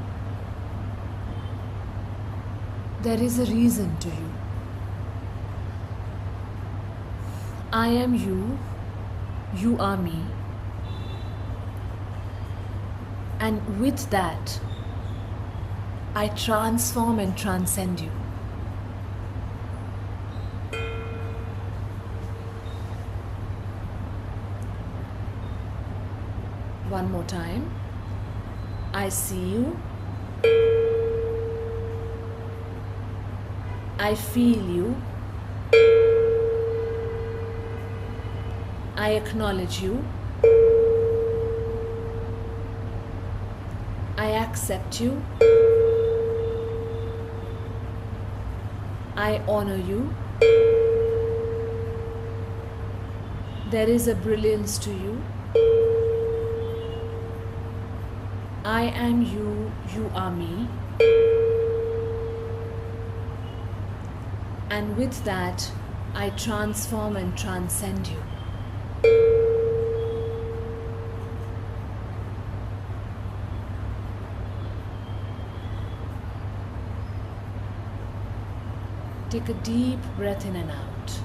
There is a reason to you. I am you, you are me. And with that, I transform and transcend you. One more time. I see you. I feel you. I acknowledge you. I accept you. I honor you. There is a brilliance to you. I am you, you are me. And with that, I transform and transcend you. Take a deep breath in and out.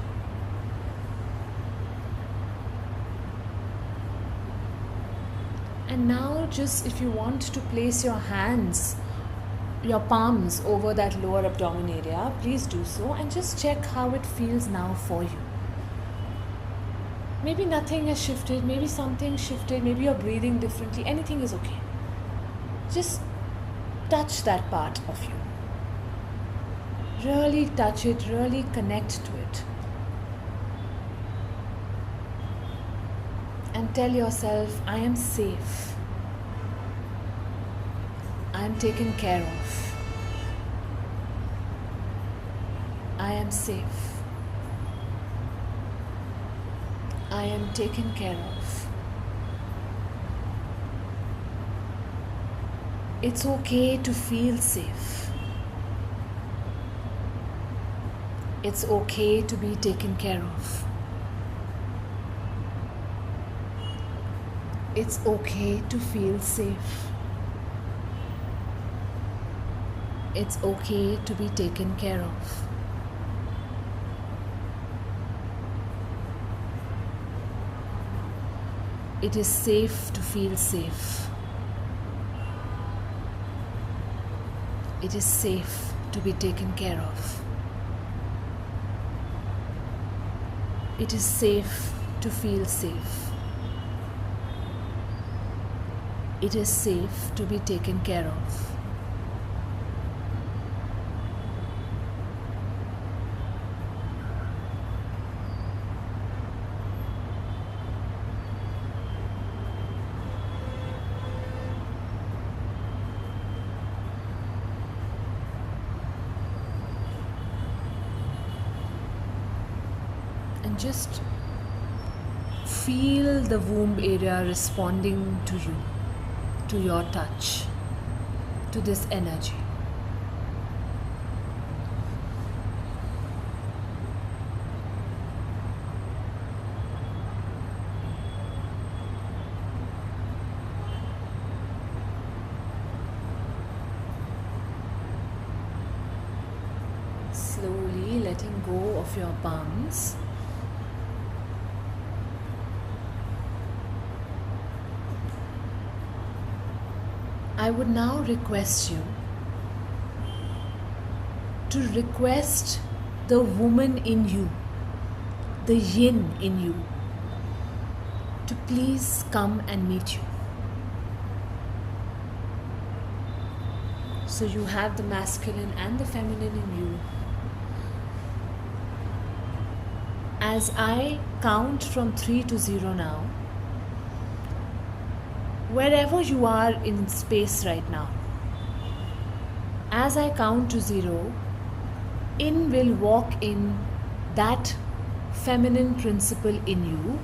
And now just if you want to place your hands, your palms over that lower abdomen area, please do so and just check how it feels now for you. Maybe nothing has shifted, maybe something shifted, maybe you're breathing differently, anything is okay. Just touch that part of you. Really touch it, really connect to it. And tell yourself, I am safe. I am taken care of. I am safe. I am taken care of. It's okay to feel safe. It's okay to be taken care of. It's okay to feel safe. It's okay to be taken care of. It is safe to feel safe. It is safe to be taken care of. It is safe to feel safe. it is safe to be taken care of. And just feel the womb area responding to you, to your touch, to this energy. Slowly letting go of your palms. I would now request you to request the woman in you, the yin in you, to please come and meet you. So you have the masculine and the feminine in you. As I count from 3 to 0 now, wherever you are in space right now, as I count to 0, in will walk in that feminine principle in you,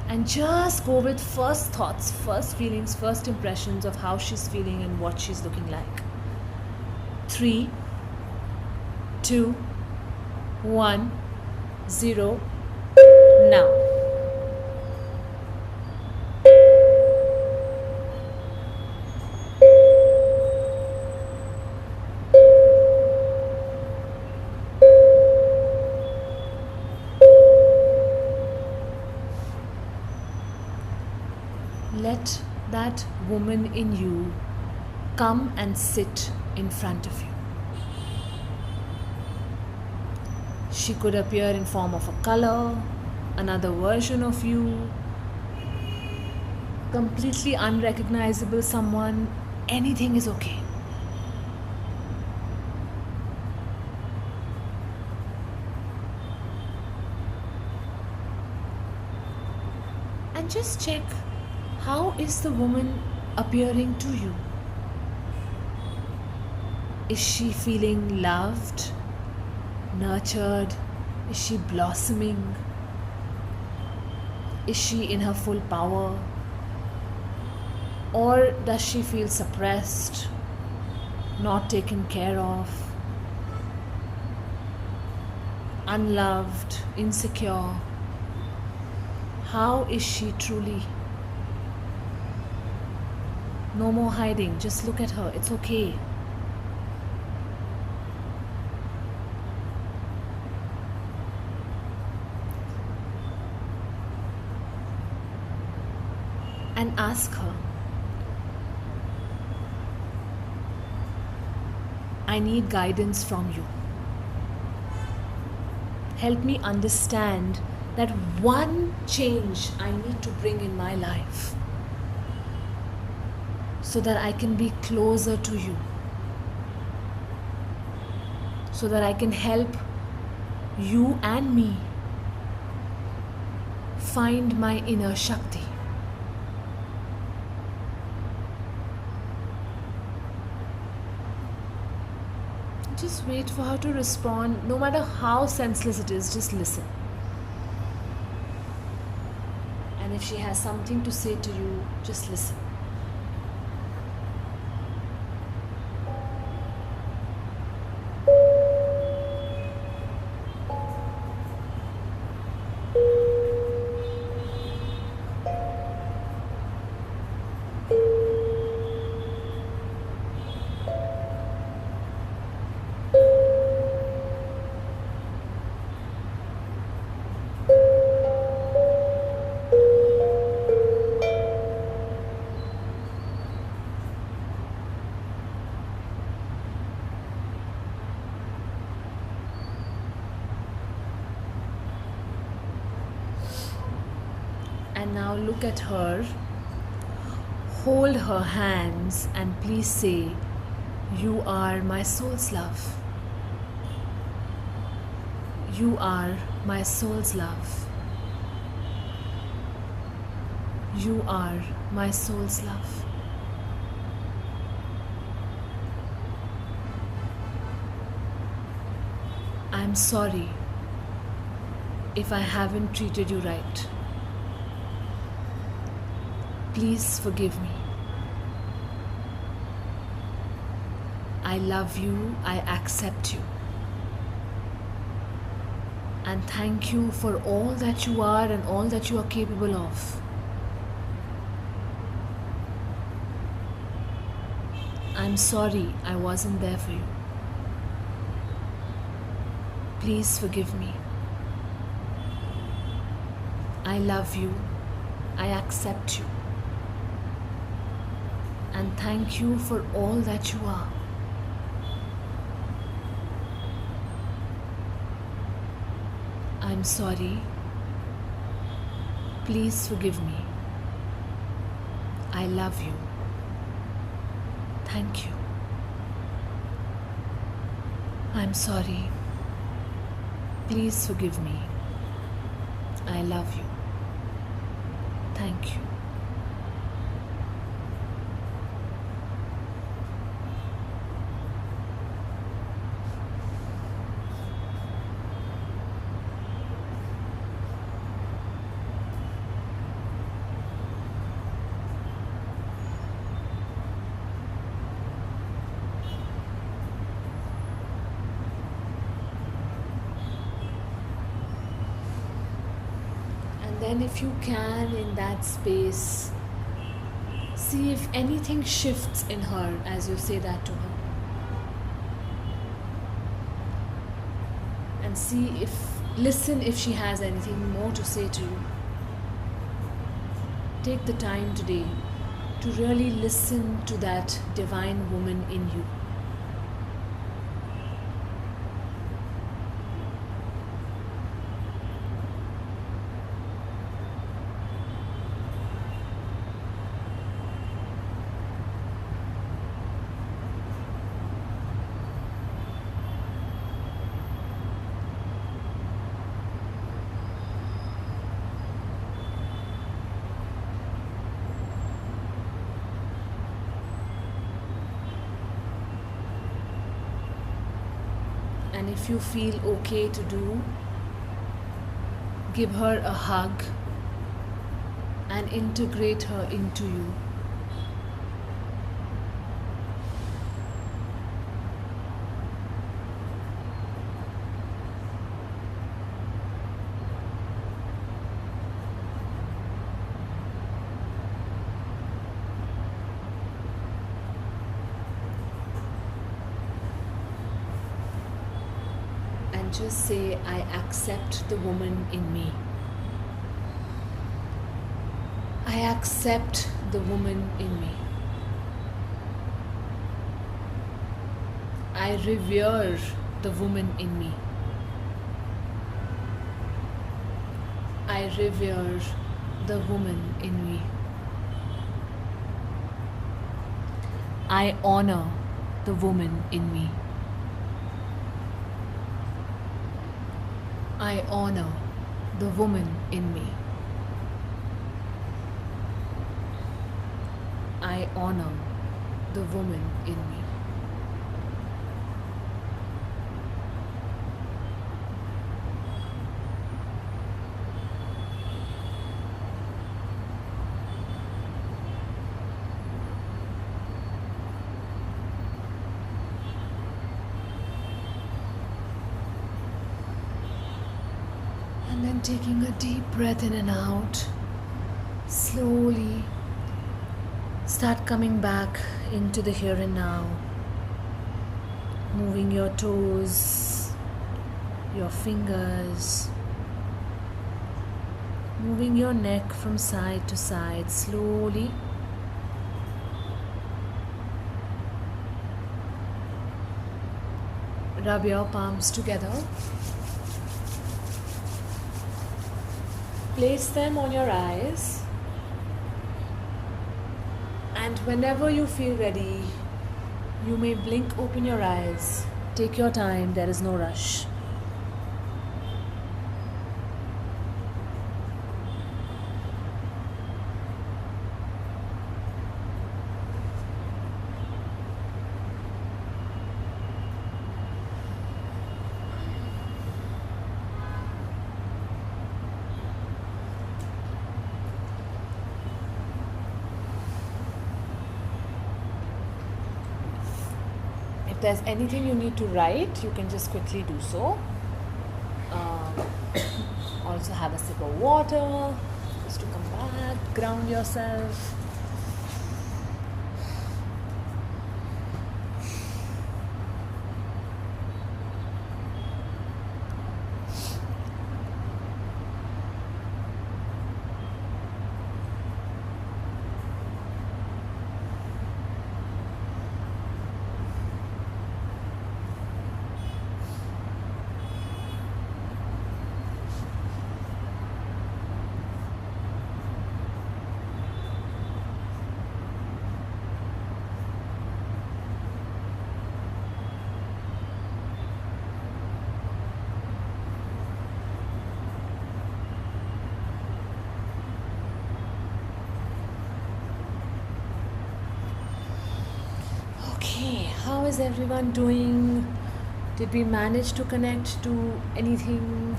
and just go with first thoughts, first feelings, first impressions of how she's feeling and what she's looking like. 3, 2, 1, 0, now. Let that woman in you come and sit in front of you. She could appear in form of a color, another version of you, completely unrecognizable someone. Anything is okay. And just check, how is the woman appearing to you? Is she feeling loved, nurtured? Is she blossoming? Is she in her full power? Or does she feel suppressed, not taken care of, unloved, insecure? How is she truly? No more hiding, just look at her, it's okay. And ask her, I need guidance from you. Help me understand that one change I need to bring in my life so that I can be closer to you, so that I can help you and me find my inner Shakti. Just wait for her to respond. No matter how senseless it is, just listen. And if she has something to say to you, just listen. And now look at her hold her hands and please say, "You are my soul's love. You are my soul's love. You are my soul's love." I'm sorry if I haven't treated you right. Please forgive me. I love you, I accept you. And thank you for all that you are and all that you are capable of. I'm sorry I wasn't there for you. Please forgive me. I love you, I accept you. And thank you for all that you are. I'm sorry. Please forgive me. I love you. Thank you. I'm sorry. Please forgive me. I love you. Thank you. Then if you can, in that space, see if anything shifts in her as you say that to her. And listen if she has anything more to say to you. Take the time today to really listen to that divine woman in you. And if you feel okay to do, give her a hug and integrate her into you. Just say, I accept the woman in me. I accept the woman in me. I revere the woman in me. I revere the woman in me. I honor the woman in me. I honor the woman in me. I honor the woman in me. And then taking a deep breath in and out, slowly start coming back into the here and now, moving your toes, your fingers, moving your neck from side to side slowly. Rub your palms together. Place them on your eyes And whenever you feel ready, you may blink open your eyes. Take your time, there is no rush. If there's anything you need to write, you can just quickly do so. Also have a sip of water, just to come back, ground yourself. Okay, how is everyone doing? Did we manage to connect to anything?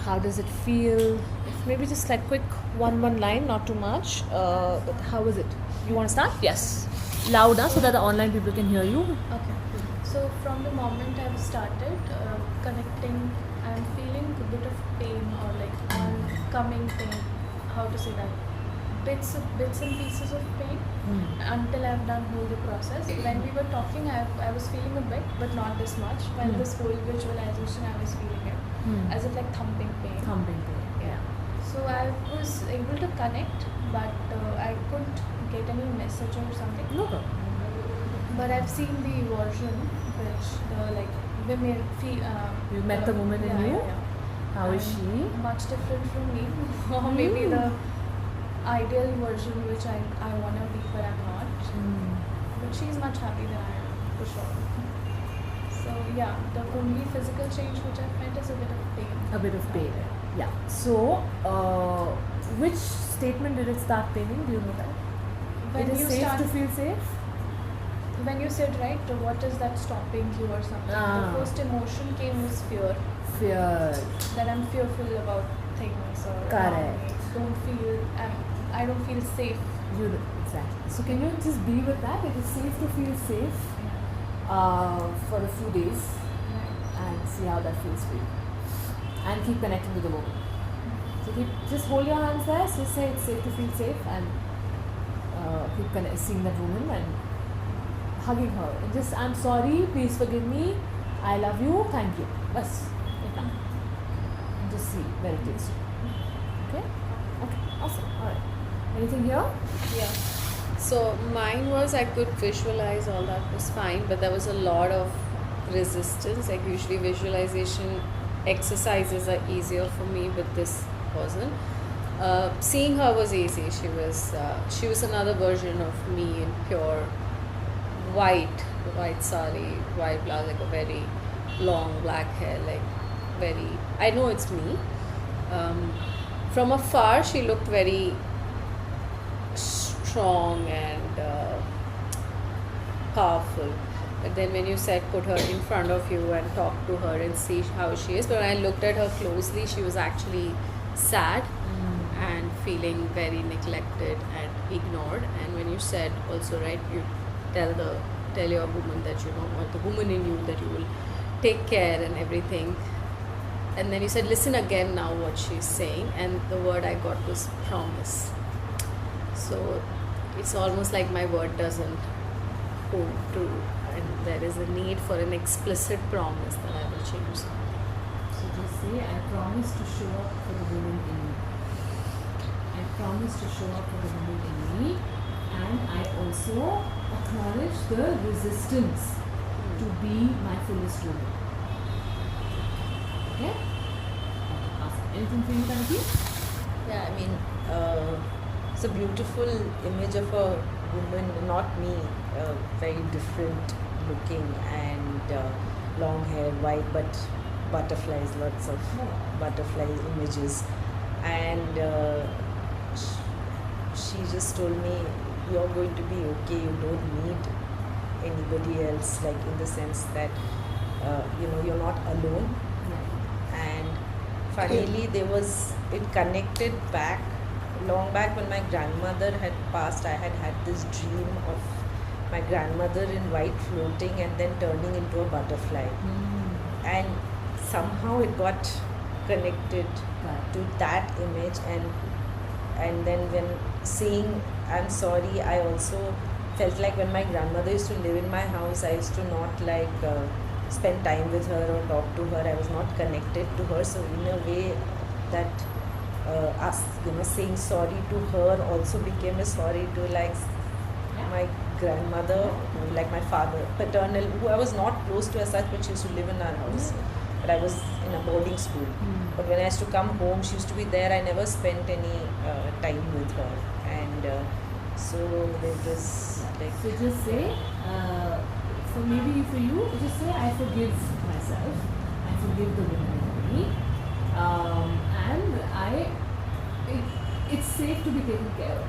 How does it feel? If maybe just like quick one line, not too much. But how is it? You want to start? Yes. Louder so that the online people can hear you. Okay. So from the moment I've started connecting, I'm feeling a bit of pain or like oncoming pain. How to say that? Bits and pieces of pain until I've done whole the process. When we were talking, I was feeling a bit, but not this much. When this whole visualization, I was feeling it as if like thumping pain. Thumping pain. Yeah. So I was able to connect, but I couldn't get any message or something. No problem. But I've seen the version which the like women feel. You met the woman in you? Yeah. How is And she? Much different from me, or maybe the ideal version which I want to be, but I'm not. But she's much happy than I am, for sure. So yeah, the only physical change which I felt is a bit of pain. A bit of pain. Yeah. So, which statement did it start paining? Do you know that? When it is you safe start, to feel safe? when you said right, what is that stopping you or something? Ah. The first emotion came was fear. Fear. That I'm fearful about things or Correct. I don't feel safe. Exactly. So can you just be with that? It is safe to feel safe for a few days and see how that feels for you. And keep connecting with the woman. So just hold your hands there. Just say it's safe to feel safe and keep seeing that woman and hugging her. And just, I'm sorry, please forgive me, I love you, thank you. Bas. And just see where it takes you. Okay? Okay, awesome. Alright. Anything here? Yeah. So mine was I could visualize, all that was fine, but there was a lot of resistance. Like usually visualization exercises are easier for me, but this wasn't. Seeing her was easy. She was another version of me in pure white sari, white blouse, like a very long black hair, like very. I know it's me. From afar, she looked very strong and powerful. But then when you said put her in front of you and talk to her and see how she is, but when I looked at her closely, she was actually sad and feeling very neglected and ignored. And when you said also, right, you tell your woman that you don't want the woman in you, that you will take care and everything. And then you said, listen again now what she's saying, and the word I got was promise. So it's almost like my word doesn't hold true, and there is a need for an explicit promise that I will change something. So just say, I promise to show up for the woman in me. I promise to show up for the woman in me, and I also acknowledge the resistance to be my fullest woman. Okay? Awesome. Anything for you, Kanaki? Yeah, I mean, It's a beautiful image of a woman, not me, very different looking and long hair, white, but butterflies, lots of butterfly images. And she just told me, you're going to be okay, you don't need anybody else, like in the sense that you're not alone. And finally it connected back. Long back when my grandmother had passed, I had this dream of my grandmother in white floating and then turning into a butterfly. And somehow it got connected to that image. And then when saying I'm sorry, I also felt like when my grandmother used to live in my house, I used to not spend time with her or talk to her. I was not connected to her. So in a way that us saying sorry to her also became a sorry to my grandmother, like my father, paternal, who I was not close to as such, but she used to live in our house. But I was in a boarding school. But when I used to come home, she used to be there. I never spent any time with her. And so there was like... So just say, for you, just say, I forgive myself, I forgive the woman in me, and it's safe to be taken care of.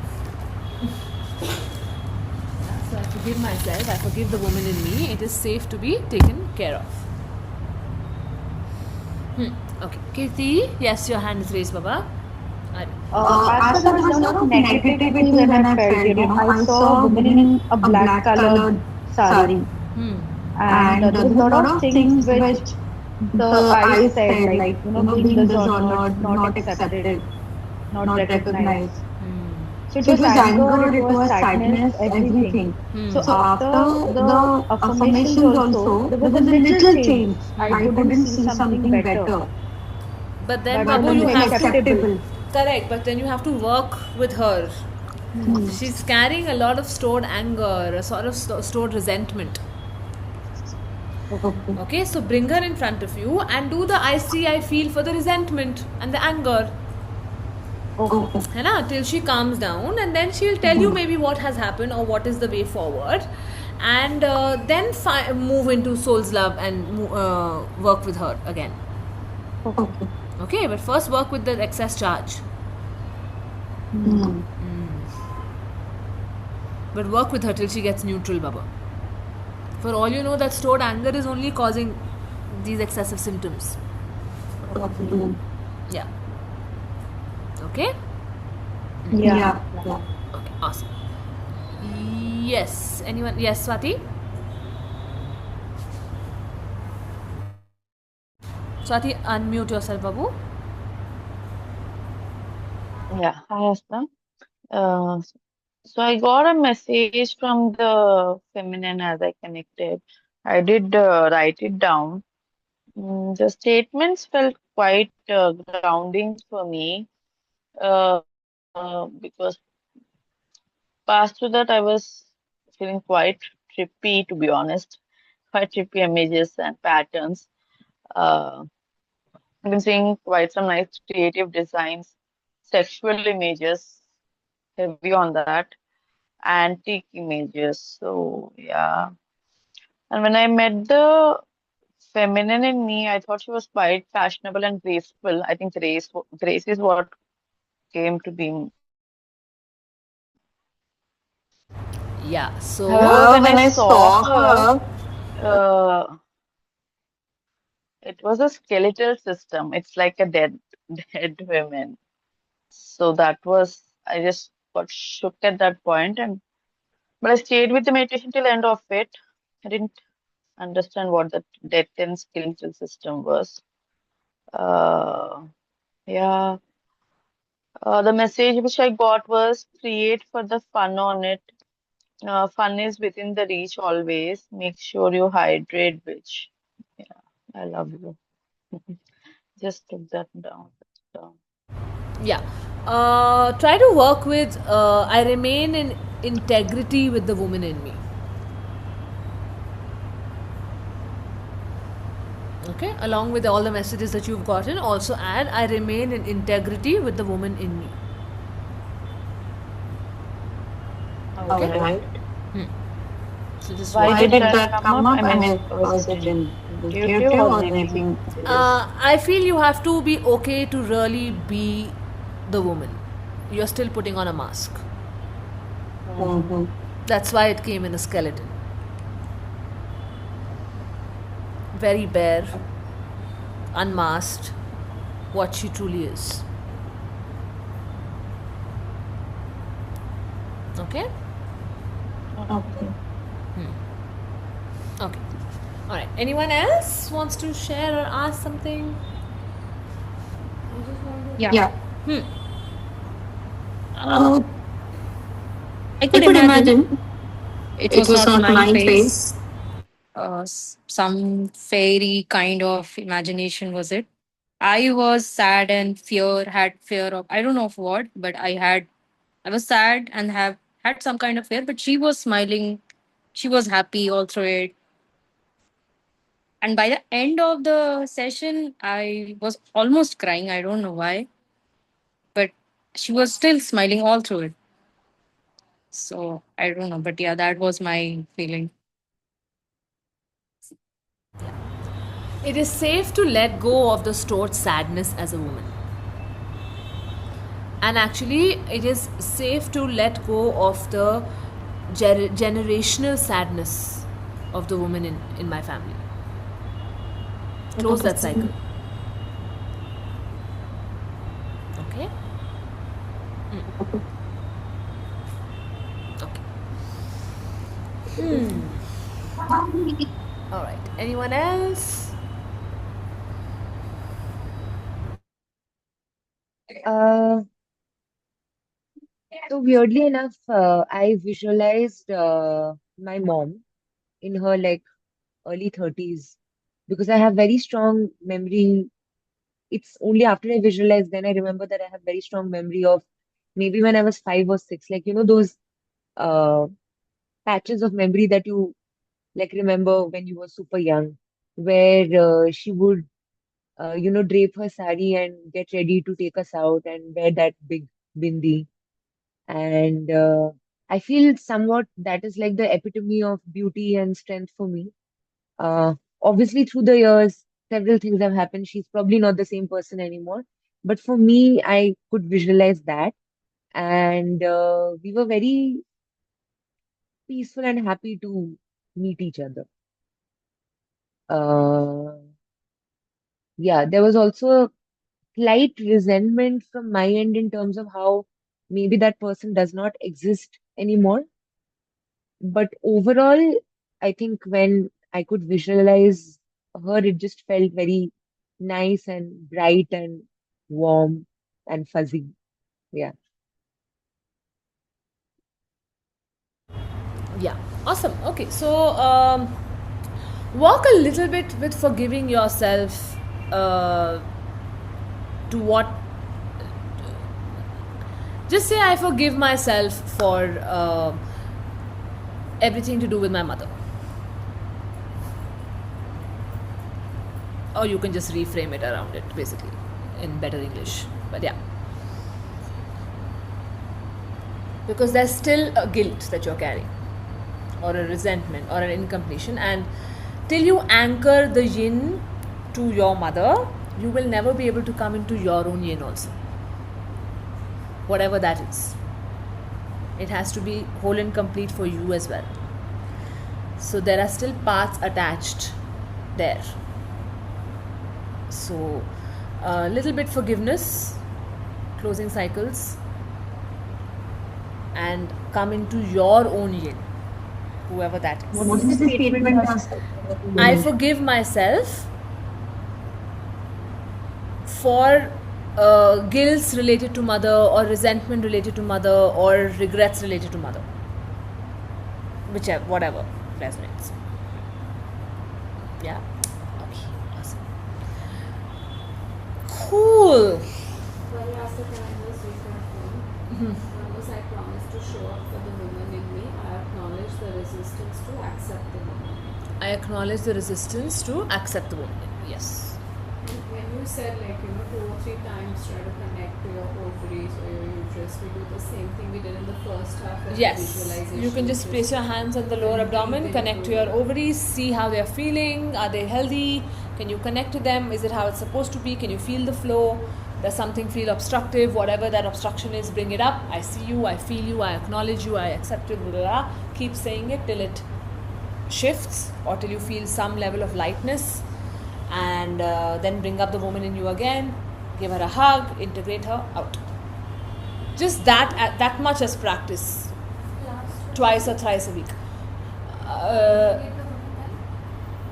So I forgive myself, I forgive the woman in me, it is safe to be taken care of. Okay. Kirti, yes, your hand is raised, Baba. As there was a lot of negativity when I felt, I saw a woman in a black colored sari. And there was a lot of things which the eyes said, like, being dishonored, not accepted, not recognized. So it was anger, it was sadness, everything. So after the affirmations also, there was a little change. I couldn't see something better. But then, That Babu, you was have acceptable. Correct, but then you have to work with her. She's carrying a lot of stored anger, a sort of stored resentment. Okay, so bring her in front of you and do the I see, I feel for the resentment and the anger. Till she calms down, and then she'll tell you maybe what has happened or what is the way forward, and then move into soul's love and work with her again. Okay, but first work with the excess charge. But work with her till she gets neutral, Baba. For all you know, that stored anger is only causing these excessive symptoms. Yeah. Okay? Yeah. Okay, awesome. Yes. Anyone? Yes, Swati? Swati, unmute yourself, Babu. Yeah, hi Asta. So I got a message from the feminine as I connected. I did write it down. The statements felt quite grounding for me because past to that I was feeling quite trippy, to be honest, quite trippy images and patterns. I've been seeing quite some nice creative designs, sexual images, heavy on that, antique images. So yeah. And when I met the feminine in me, I thought she was quite fashionable and graceful. I think grace is what came to be. Yeah, so However, when I saw her, it was a skeletal system. It's like a dead woman. So that was, I just got shook at that point, but I stayed with the meditation till end of it. I didn't understand what the death and skeletal system was. Yeah. The message which I got was create for the fun on it. Fun is within the reach always. Make sure you hydrate, bitch. Yeah, I love you. Just took that down. yeah. Try to work with I remain in integrity with the woman in me. Okay, along with all the messages that you've gotten, also add I remain in integrity with the woman in me. Okay? Alright. So just Why wait. did that come up? I mean, was it intuitive or anything else? I feel you have to be okay to really be the woman. You're still putting on a mask. Mhm. That's why it came in a skeleton. Very bare, unmasked, what she truly is. Okay? Okay. Okay. Alright. Anyone else wants to share or ask something? Yeah. I I could imagine it it was was not not mind mind phase. phase. Some fairy kind of imagination was it. I was sad and had fear of, I don't know of what, but I was sad and have had some kind of fear, but she was smiling. She was happy all through it. And by the end of the session, I was almost crying. I don't know why, but she was still smiling all through it. So I don't know, but yeah, that was my feeling. It is safe to let go of the stored sadness as a woman. And actually, it is safe to let go of the generational sadness of the woman in my family. Close that cycle. Okay? Okay. Alright. Anyone else? So weirdly enough, I visualized my mom in her like early 30s because I have very strong memory. It's only after I visualize, then I remember that I have very strong memory of maybe when I was 5 or 6, like those uh patches of memory that you like remember when you were super young, where she would drape her sari and get ready to take us out and wear that big bindi. And I feel somewhat that is like the epitome of beauty and strength for me. Obviously, through the years, several things have happened. She's probably not the same person anymore. But for me, I could visualize that. And we were very peaceful and happy to meet each other. Uh, yeah, there was also a slight resentment from my end in terms of how maybe that person does not exist anymore. But overall, I think when I could visualize her, it just felt very nice and bright and warm and fuzzy. Yeah. Yeah. Awesome. Okay. So, walk a little bit with forgiving yourself to what. Just say, I forgive myself for everything to do with my mother. Or you can just reframe it around it, basically, in better English. But yeah. Because there's still a guilt that you're carrying, or a resentment, or an incompletion. And till you anchor the yin to your mother, you will never be able to come into your own yin also. Whatever that is. It has to be whole and complete for you as well. So there are still paths attached there. So a little bit forgiveness, closing cycles, and come into your own yin, whoever that is. What is the statement? I forgive myself for guilt related to mother, or resentment related to mother, or regrets related to mother. Whichever, whatever resonates. Yeah? Okay, awesome. Cool. Well, Rasa, can I just reframe? Once I promised to show up for the woman in me, I acknowledge the resistance to accept the woman. I acknowledge the resistance to accept the woman. Yes. And when you you said, like, 2 or 3 times try to connect to your ovaries or your uterus. We do the same thing we did in the first half of the Yes, visualization. you can just place your hands on the lower abdomen, connect to your ovaries, see how they are feeling. Are they healthy? Can you connect to them? Is it how it's supposed to be? Can you feel the flow? Does something feel obstructive? Whatever that obstruction is, bring it up. I see you, I feel you, I acknowledge you, I accept you, blah, blah, blah. Keep saying it till it shifts or till you feel some level of lightness. And then bring up the woman in you again, give her a hug, integrate her, out. Just that much as practice, twice or thrice a week.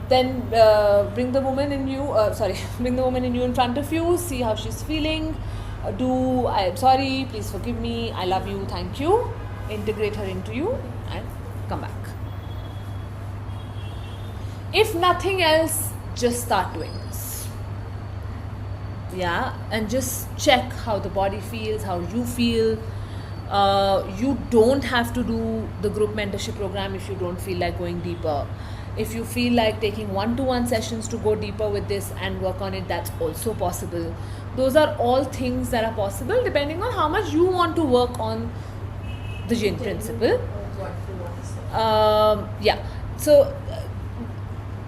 Then bring the woman in you, bring the woman in you in front of you, see how she's feeling. I am sorry, please forgive me, I love you, thank you. Integrate her into you and come back. If nothing else, just start doing this. Yeah, and just check how the body feels, how you feel. You don't have to do the group mentorship program if you don't feel like going deeper. If you feel like taking one-to-one sessions to go deeper with this and work on it, that's also possible. Those are all things that are possible depending on how much you want to work on the Jin principle.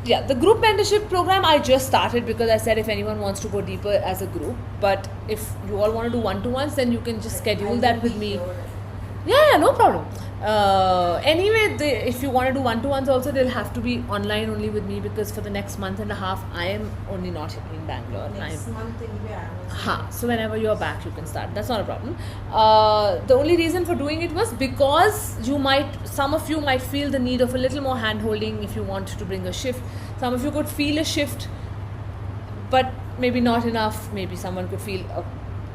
The group mentorship program I just started because I said if anyone wants to go deeper as a group. But if you all want to do one-to-ones, then you can just schedule that with me. Yeah, no problem. Anyway, if you want to do one-to-ones also, they'll have to be online only with me because for the next month and a half, I am only not in Bangalore. Next month anyway. So whenever you're back, you can start. That's not a problem. The only reason for doing it was because some of you might feel the need of a little more hand-holding if you want to bring a shift. Some of you could feel a shift, but maybe not enough. Maybe someone could feel a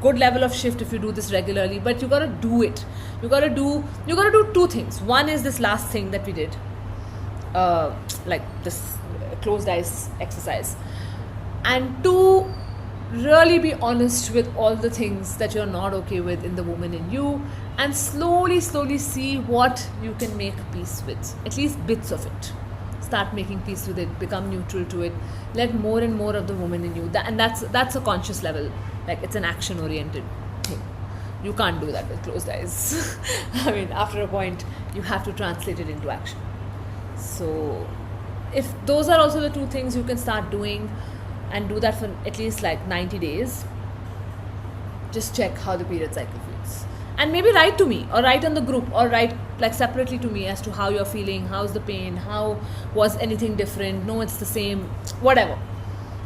good level of shift if you do this regularly, but you gotta do it. You gotta do 2 things. One is this last thing that we did, like this closed eyes exercise, and 2, really be honest with all the things that you're not okay with in the woman in you, and slowly see what you can make peace with, at least bits of it. Start making peace with it, become neutral to it, let more and more of the woman in you, and that's a conscious level. Like, it's an action oriented thing. You can't do that with closed eyes. I mean, after a point you have to translate it into action. So if those are also the 2 things you can start doing, and do that for at least like 90 days, just check how the period cycle feels. And maybe write to me, or write on the group, or write like separately to me as to how you're feeling, how's the pain, how was anything different, no it's the same, whatever.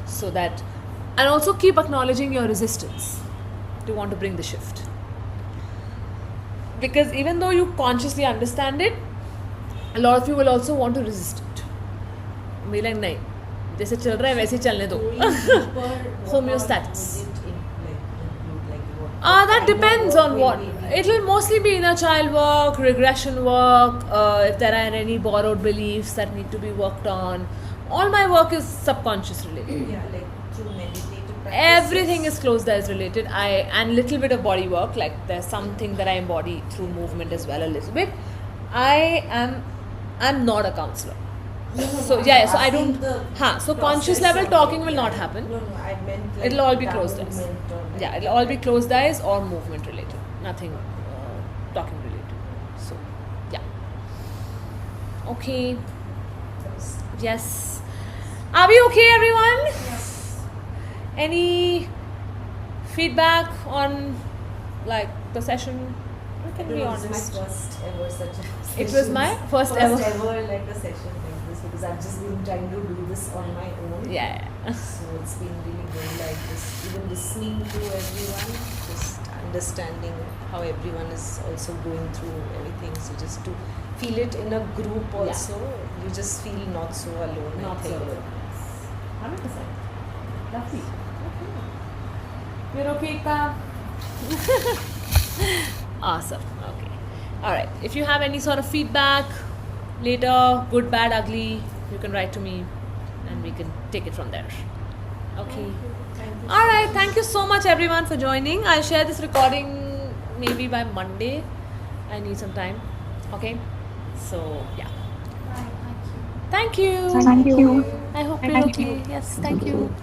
So that, and also keep acknowledging your resistance to want to bring the shift. Because even though you consciously understand it, a lot of you will also want to resist it. Be like, nahi, जैसे चल रहा है वैसे चलने दो. Homeostasis. That depends on what. It will mostly be inner child work, regression work, if there are any borrowed beliefs that need to be worked on. All my work is subconscious related. Yeah, like through meditative practices. Everything is closed eyes related. And little bit of body work, like there's something that I embody through movement as well, a little bit. I'm not a counselor. So I don't. So conscious level talking will not happen. No, I meant like It'll all be closed eyes. Yeah, it'll all be closed eyes or movement related. Nothing talking related. So, yeah. Okay. Yes. Are we okay, everyone? Yes. Any feedback on like the session? You can be honest. It was my first ever such a session. It was my first ever like a session like this, because I've just been trying to do this on my own. Yeah. So it's been really good, like this, even listening to everyone, just understanding how everyone is also going through everything. So just to feel it in a group also, you just feel not so alone. Not so alone. 100%. Lovely. Okay. You're okay, Ka? Awesome. Okay. Alright. If you have any sort of feedback later, good, bad, ugly, you can write to me and we can take it from there. Okay. Alright. Thank you so much everyone for joining. I'll share this recording maybe by Monday. I need some time. Okay. So, yeah. Bye. Thank you. Thank you. I hope you're okay. Yes, thank you.